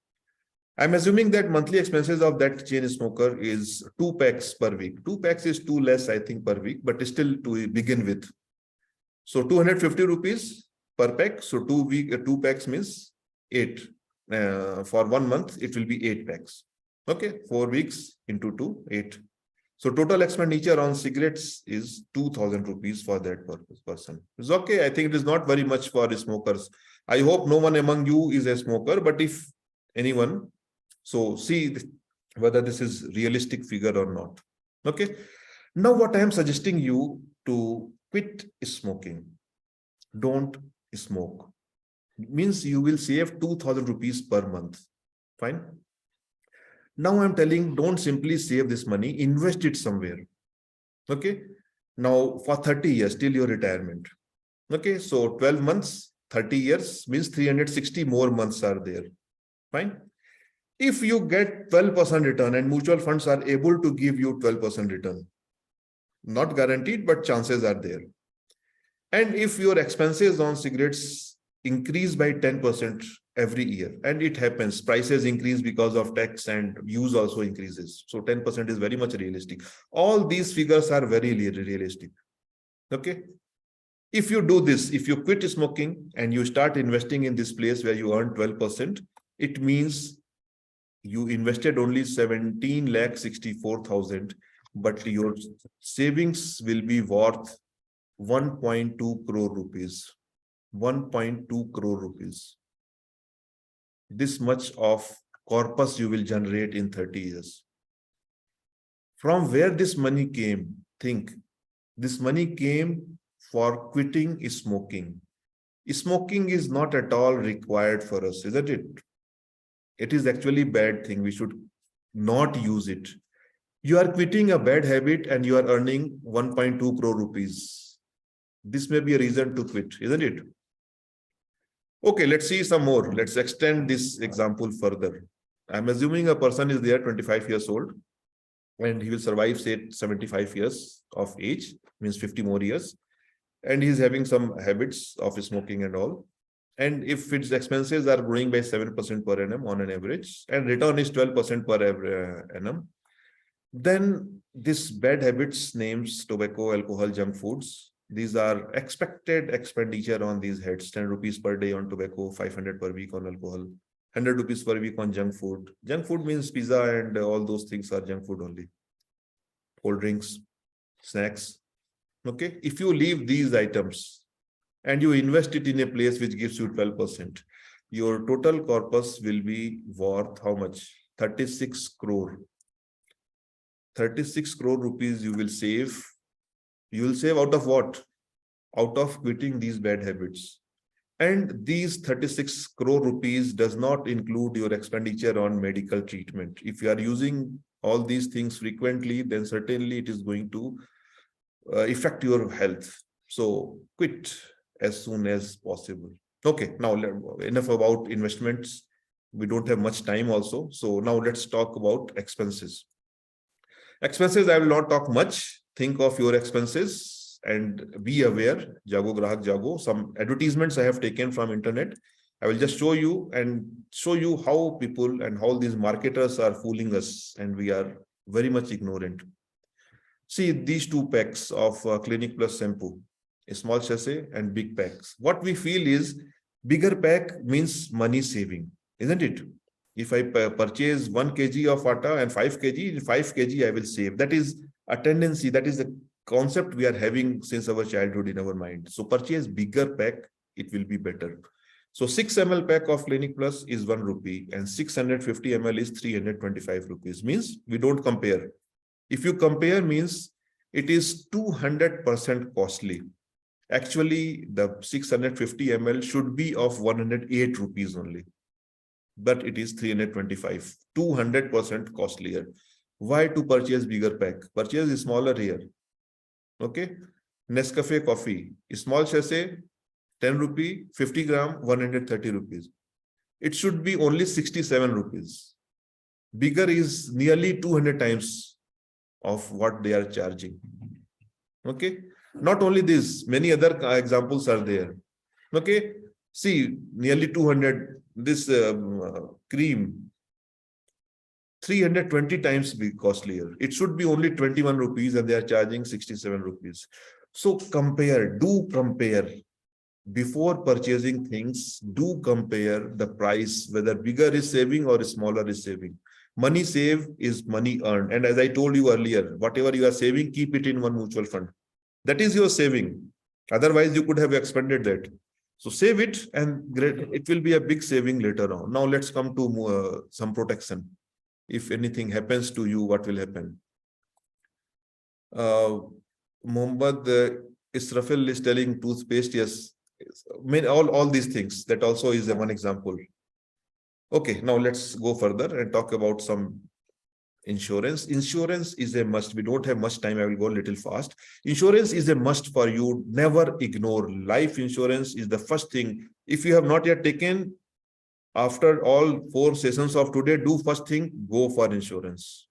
I'm assuming that monthly expenses of that chain smoker is 2 packs per week. 2 packs is too less, I think, per week, but still to begin with. So 250 rupees per pack. So 2 packs means 8. For 1 month, it will be 8 packs. Okay, 4 weeks into 2, 8. So total expenditure on cigarettes is 2,000 rupees for that person. It's okay. I think it is not very much for smokers. I hope no one among you is a smoker, but if anyone, so see whether this is realistic figure or not. Okay. Now what I am suggesting you to quit smoking. Don't smoke. It means you will save 2,000 rupees per month. Fine. Now I'm telling, don't simply save this money, invest it somewhere. Okay. Now for 30 years till your retirement. Okay. So 12 months, 30 years means 360 more months are there. Fine. If you get 12% return and mutual funds are able to give you 12% return, not guaranteed, but chances are there. And if your expenses on cigarettes increase by 10% every year, and it happens, prices increase because of tax and use also increases. So 10% is very much realistic. All these figures are very realistic. Okay. If you do this, if you quit smoking and you start investing in this place where you earn 12%, it means you invested only 17,64,000, but your savings will be worth 1.2 crore rupees. 1.2 crore rupees. This much of corpus you will generate in 30 years. From where this money came? Think. This money came for quitting smoking. Smoking is not at all required for us, isn't it? It is actually a bad thing. We should not use it. You are quitting a bad habit and you are earning 1.2 crore rupees. This may be a reason to quit, isn't it? Okay, let's see some more. Let's extend this example further. I'm assuming a person is there, 25 years old, and he will survive, say, 75 years of age, means 50 more years. And he's having some habits of smoking and all. And if its expenses are growing by 7% per annum on an average, and return is 12% per annum, then this bad habits names tobacco, alcohol, junk foods. These are expected expenditure on these heads: 10 rupees per day on tobacco, 500 per week on alcohol, 100 rupees per week on junk food. Junk food means pizza and all those things are junk food only. Cold drinks, snacks. Okay. If you leave these items and you invest it in a place which gives you 12%, your total corpus will be worth how much? 36 crore. 36 crore rupees you will save. You will save out of what? out of quitting these bad habits. And these 36 crore rupees does not include your expenditure on medical treatment. If you are using all these things frequently, then certainly it is going to affect your health. So quit as soon as possible. Okay, now enough about investments. We don't have much time also. So now let's talk about expenses. Expenses, I will not talk much. Think of your expenses and be aware. Jago Grahak Jago. Some advertisements I have taken from internet. I will just show you how people and how these marketers are fooling us, and we are very much ignorant. See these two packs of Clinic Plus shampoo, a small sachet and big packs. What we feel is bigger pack means money saving, isn't it? If I purchase 1 kg of atta and 5 kg, 5 kg I will save. That is a tendency. That is the concept we are having since our childhood in our mind. So purchase bigger pack, it will be better. So 6 ml pack of Clinic Plus is 1 rupee and 650 ml is 325 rupees. Means we don't compare. If you compare means it is 200% costly. Actually, the 650 ml should be of 108 rupees only, but it is 325, 200% costlier. Why to purchase bigger pack? Purchase smaller here. Okay. Nescafe coffee, small sachet, 10 rupee, 50 gram, 130 rupees. It should be only 67 rupees. Bigger is nearly 200 times of what they are charging. Okay. Not only this, many other examples are there. Okay. See, nearly 200, this cream, 320 times big costlier. It should be only 21 rupees and they are charging 67 rupees. So compare, do compare. Before purchasing things, do compare the price, whether bigger is saving or smaller is saving. Money saved is money earned. And as I told you earlier, whatever you are saving, keep it in one mutual fund. That is your saving. Otherwise, you could have expended that. So save it and it will be a big saving later on. Now let's come to some protection. If anything happens to you, what will happen? Muhammad Israfil is telling toothpaste, yes. All these things. That also is one example. Okay, now let's go further and talk about some insurance. Insurance is a must. We don't have much time. I will go a little fast. Insurance is a must for you. Never ignore. Life insurance is the first thing. If you have not yet taken, after all 4 sessions of today, do first thing, go for insurance.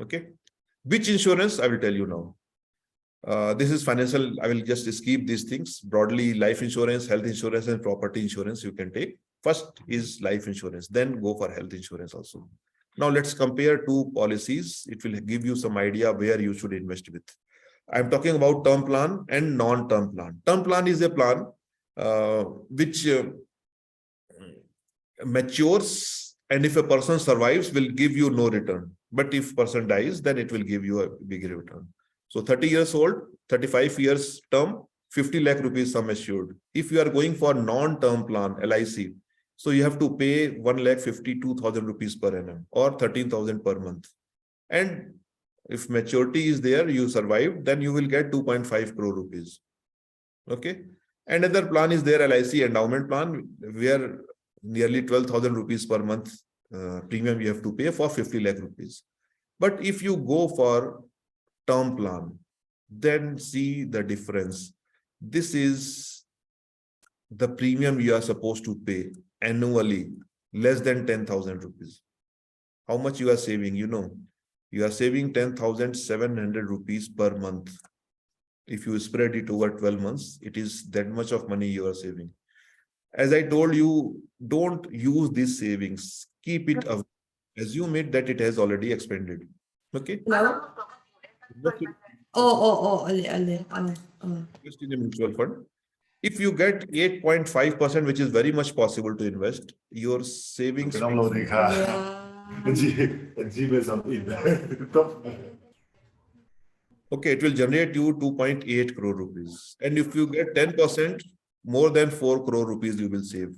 Okay. Which insurance? I will tell you now. This is financial. I will just skip these things. Broadly, life insurance, health insurance, and property insurance you can take. First is life insurance, then go for health insurance also. Now let's compare two policies. It will give you some idea where you should invest with. I'm talking about term plan and non-term plan. Term plan is a plan which matures, and if a person survives, will give you no return. But if person dies, then it will give you a big return. So 30 years old, 35 years term, 50 lakh rupees sum assured. If you are going for non-term plan, LIC, so you have to pay 1,52,000 rupees per annum or 13,000 per month. And if maturity is there, you survive, then you will get 2.5 crore rupees. Okay. Another plan is there, LIC endowment plan, where nearly 12,000 rupees per month premium you have to pay for 50 lakh rupees. But if you go for term plan, then see the difference. This is the premium you are supposed to pay annually, less than 10,000 rupees. How much you are saving? You know, you are saving 10,700 rupees per month. If you spread it over 12 months, it is that much of money you are saving. As I told you, don't use these savings. Keep it away. Assume it that it has already expended. Okay? Hello? Invest in a mutual fund. If you get 8.5%, which is very much possible to invest, your savings. Okay, it will generate you 2.8 crore rupees. And if you get 10%, more than 4 crore rupees you will save.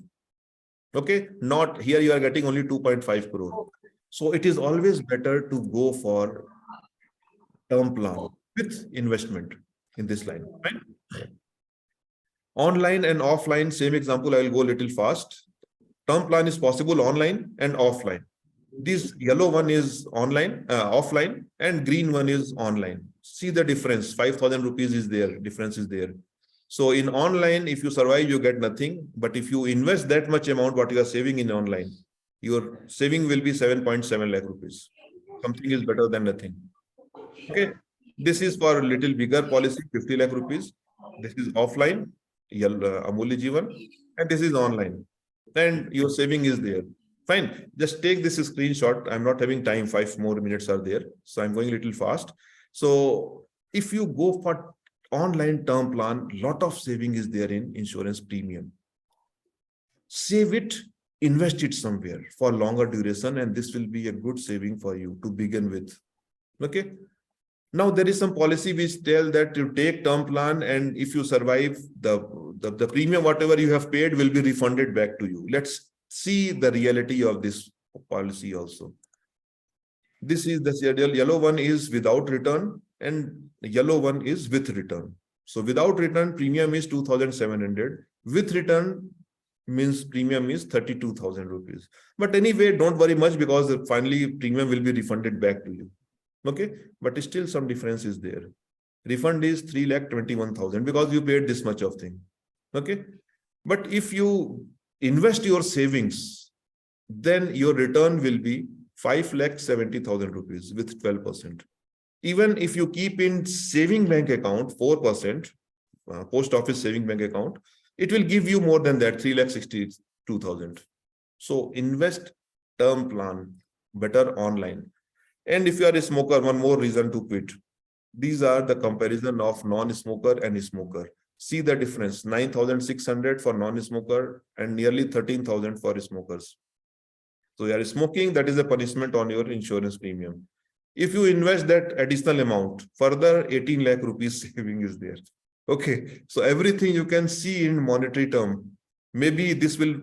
Okay, not here you are getting only 2.5 crore. So it is always better to go for term plan with investment in this line. Right? Online and offline, same example, I will go a little fast. Term plan is possible online and offline. This yellow one is online, offline, and green one is online. See the difference. 5,000 rupees is there. Difference is there. So in online, if you survive, you get nothing. But if you invest that much amount, what you are saving in online, your saving will be 7.7 lakh rupees. Something is better than nothing. Okay. This is for a little bigger policy, 50 lakh rupees. This is offline, Amulya Jeevan, and this is online. And your saving is there. Fine. Just take this screenshot. I'm not having time. 5 more minutes are there. So I'm going a little fast. So if you go for online term plan, lot of saving is there in insurance premium. Save it, invest it somewhere for longer duration, and this will be a good saving for you to begin with. Okay. Now there is some policy which tell that you take term plan, and if you survive, the premium whatever you have paid will be refunded back to you. Let's see the reality of this policy also. This is the yellow one is without return, and yellow one is with return. So without return, premium is 2,700. With return means premium is 32,000 rupees. But anyway, don't worry much, because finally premium will be refunded back to you. Okay, but still some difference is there. Refund is 3,21,000 because you paid this much of thing. Okay, but if you invest your savings, then your return will be 5,70,000 rupees with 12%. Even if you keep in saving bank account 4%, post office saving bank account, it will give you more than that, 3,62,000. So invest term plan better online. And if you are a smoker, one more reason to quit. These are the comparison of non-smoker and smoker. See the difference, 9,600 for non-smoker and nearly 13,000 for smokers. So you are smoking, that is a punishment on your insurance premium. If you invest that additional amount, further 18 lakh rupees saving is there. Okay, so everything you can see in monetary term. Maybe this will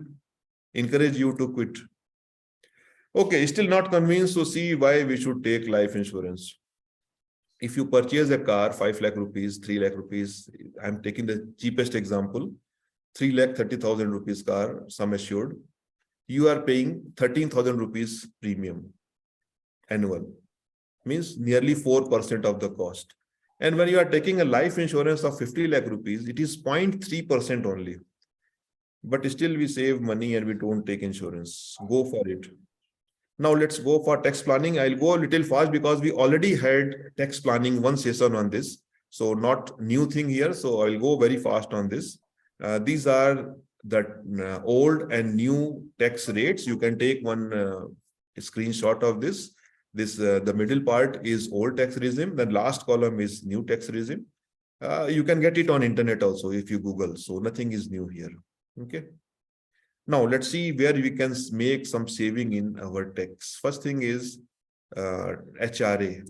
encourage you to quit. Okay, still not convinced, so see why we should take life insurance. If you purchase a car, 5 lakh rupees, 3 lakh rupees, I'm taking the cheapest example, 3,30,000 rupees car, sum assured, you are paying 13,000 rupees premium annual, means nearly 4% of the cost. And when you are taking a life insurance of 50 lakh rupees, it is 0.3% only. But still we save money and we don't take insurance. Go for it. Now let's go for tax planning. I'll go a little fast because we already had tax planning one session on this. So not new thing here. So I'll go very fast on this. These are the old and new tax rates. You can take one screenshot of this. The middle part is old tax regime. The last column is new tax regime. You can get it on internet also if you Google. So nothing is new here. Okay. Now, let's see where we can make some saving in our tax. First thing is HRA,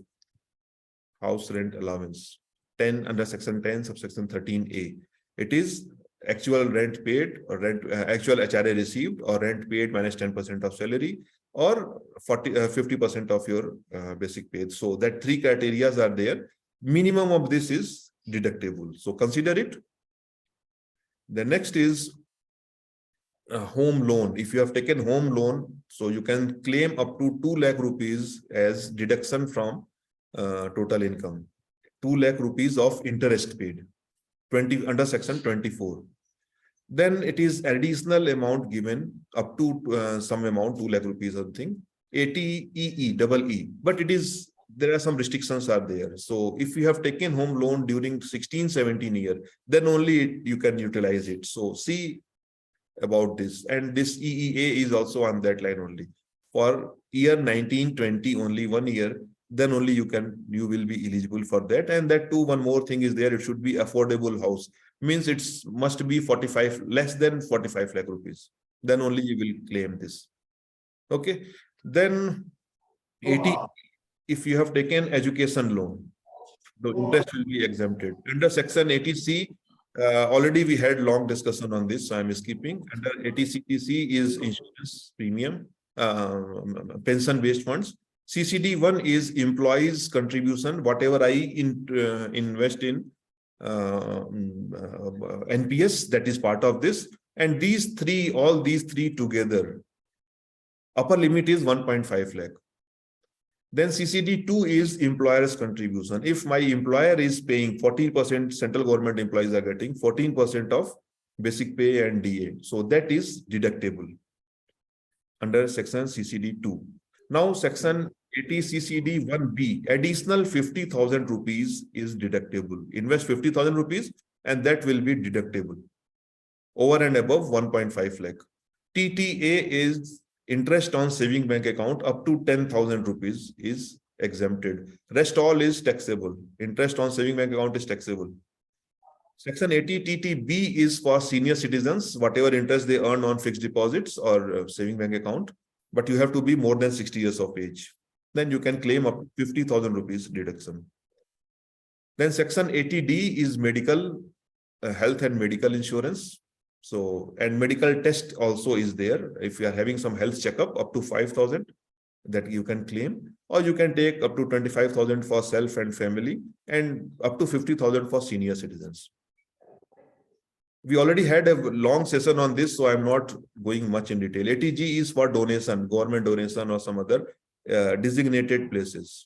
house rent allowance, 10 under section 10, subsection 13A. It is actual rent paid or actual HRA received, or rent paid minus 10% of salary, or 50% of your basic pay. So that three criteria are there. Minimum of this is deductible. So consider it. The next is home loan. If you have taken home loan, so you can claim up to 2 lakh rupees as deduction from total income. 2 lakh rupees of interest paid, 20 under section 24. Then it is additional amount given up to some amount, 2 lakh rupees something, 80 double E. But it is, there are some restrictions are there. So if you have taken home loan during 16-17 year, then only you can utilize it. So see about this, and this EEA is also on that line only. For year 19-20, only 1 year, then only you will be eligible for that. And that too, one more thing is there, it should be affordable house, means it's must be 45, less than 45 lakh rupees, then only you will claim this. Okay, then 80, if you have taken education loan, the interest will be exempted under section 80C. Already we had long discussion on this, so I'm skipping. Under 80CTC is insurance premium, pension based funds. CCD1 is employees contribution, whatever I invest in NPS, that is part of this. And all these three together, upper limit is 1.5 lakh. Then CCD2 is employer's contribution. If my employer is paying 40%, central government employees are getting 14% of basic pay and DA. So that is deductible under section CCD2. Now section 80 CCD1B, additional 50,000 rupees is deductible. Invest 50,000 rupees and that will be deductible over and above 1.5 lakh. TTA is interest on saving bank account up to 10,000 rupees is exempted. Rest all is taxable. Interest on saving bank account is taxable. Section 80 TTB is for senior citizens, whatever interest they earn on fixed deposits or saving bank account, but you have to be more than 60 years of age. Then you can claim up to 50,000 rupees deduction. Then section 80D is medical, health and medical insurance. So, and medical test also is there. If you are having some health checkup up to 5,000 that you can claim, or you can take up to 25,000 for self and family and up to 50,000 for senior citizens. We already had a long session on this, so I'm not going much in detail. ATG is for donation, government donation or some other designated places.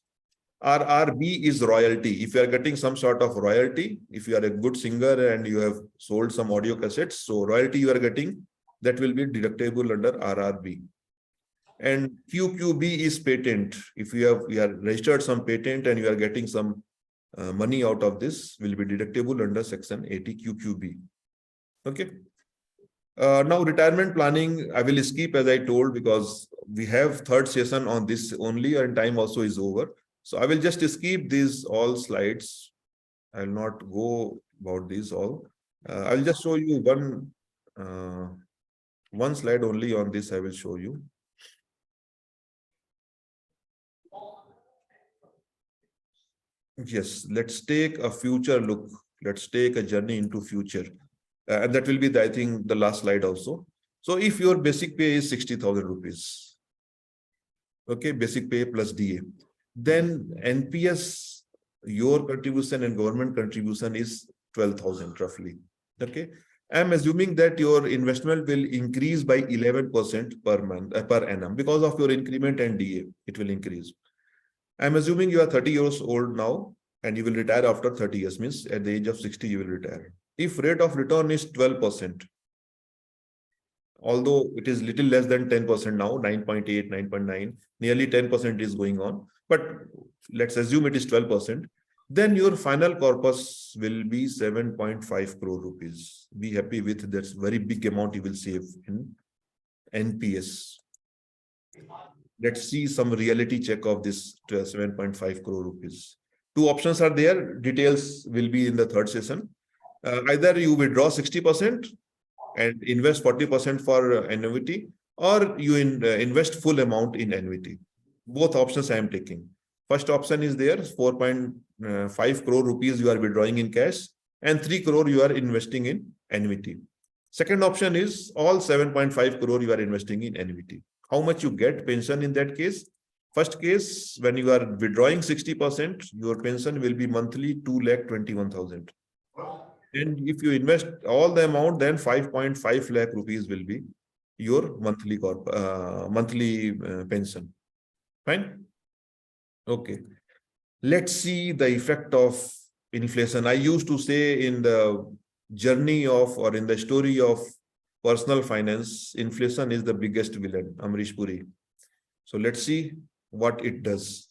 RRB is royalty. If you are getting some sort of royalty, if you are a good singer and you have sold some audio cassettes, so royalty you are getting, that will be deductible under RRB. And QQB is patent. If you are registered some patent and you are getting some money out of this, will be deductible under section 80 QQB. Okay. Now retirement planning, I will skip as I told because we have third session on this only and time also is over. So I will just skip these all slides. I will not go about these all. I will just show you one slide only on this. I will show you. Yes, let's take a future look. Let's take a journey into future. And that will be, I think, the last slide also. So if your basic pay is 60,000 rupees, okay, basic pay plus DA, then NPS, your contribution and government contribution is 12,000 roughly. Okay. I'm assuming that your investment will increase by 11% per month, per annum because of your increment and DA, it will increase. I'm assuming you are 30 years old now and you will retire after 30 years, means at the age of 60, you will retire. If rate of return is 12%, although it is little less than 10% now, 9.8, 9.9, nearly 10% is going on, but let's assume it is 12%, then your final corpus will be 7.5 crore rupees. Be happy with that very big amount you will save in NPS. Let's see some reality check of this 7.5 crore rupees. Two options are there. Details will be in the third session. Either you withdraw 60% and invest 40% for annuity, or you invest full amount in annuity. Both options I am taking. First option is there, 4.5 crore rupees you are withdrawing in cash and 3 crore you are investing in annuity. Second option is all 7.5 crore you are investing in annuity. How much you get pension in that case? First case, when you are withdrawing 60%, your pension will be monthly 2,21,000. And if you invest all the amount, then 5.5 lakh rupees will be your monthly pension. Fine. Okay. Let's see the effect of inflation. I used to say in the journey of, or in the story of personal finance, inflation is the biggest villain, Amrish Puri. So let's see what it does.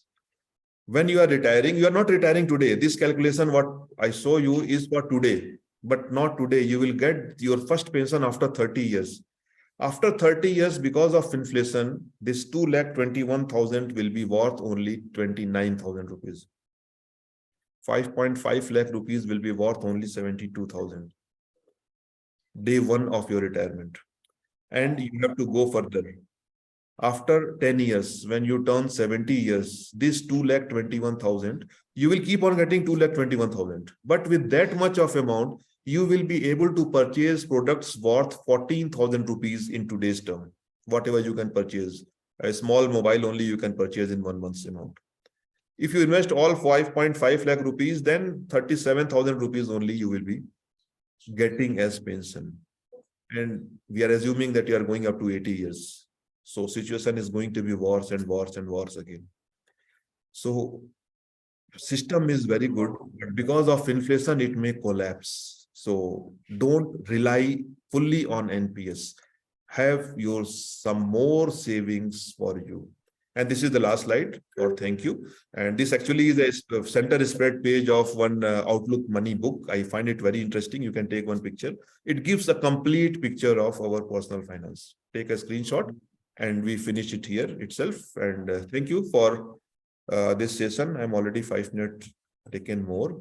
When you are retiring, you are not retiring today. This calculation, what I show you is for today, but not today. You will get your first pension after 30 years. After 30 years, because of inflation, this 2,21,000 will be worth only 29,000 rupees. 5.5 lakh rupees will be worth only 72,000. Day one of your retirement. And you have to go further. After 10 years, when you turn 70 years, this 2,21,000, you will keep on getting 2,21,000. But with that much of amount, you will be able to purchase products worth 14,000 rupees in today's term. Whatever you can purchase. A small mobile only you can purchase in 1 month's amount. If you invest all 5.5 lakh rupees, then 37,000 rupees only you will be getting as pension. And we are assuming that you are going up to 80 years. So situation is going to be worse and worse and worse again. So system is very good, but because of inflation, it may collapse. So don't rely fully on NPS. Have your some more savings for you. And this is the last slide, or thank you. And this actually is a center spread page of one Outlook Money book. I find it very interesting. You can take one picture. It gives a complete picture of our personal finance. Take a screenshot and we finish it here itself. And thank you for this session. I'm already 5 minutes taken more.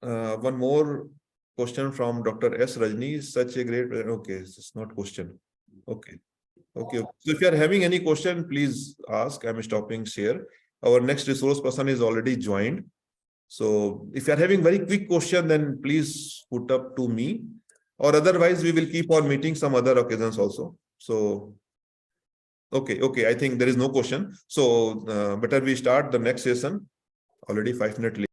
One more question from Dr. S. Rajni. Such a great, okay, it's not question. Okay. Okay. So if you are having any question, please ask. I'm stopping share. Our next resource person is already joined. So if you are having very quick question, then please put up to me, or otherwise we will keep on meeting some other occasions also. So, okay. I think there is no question. So better we start the next session. Already 5 minutes late.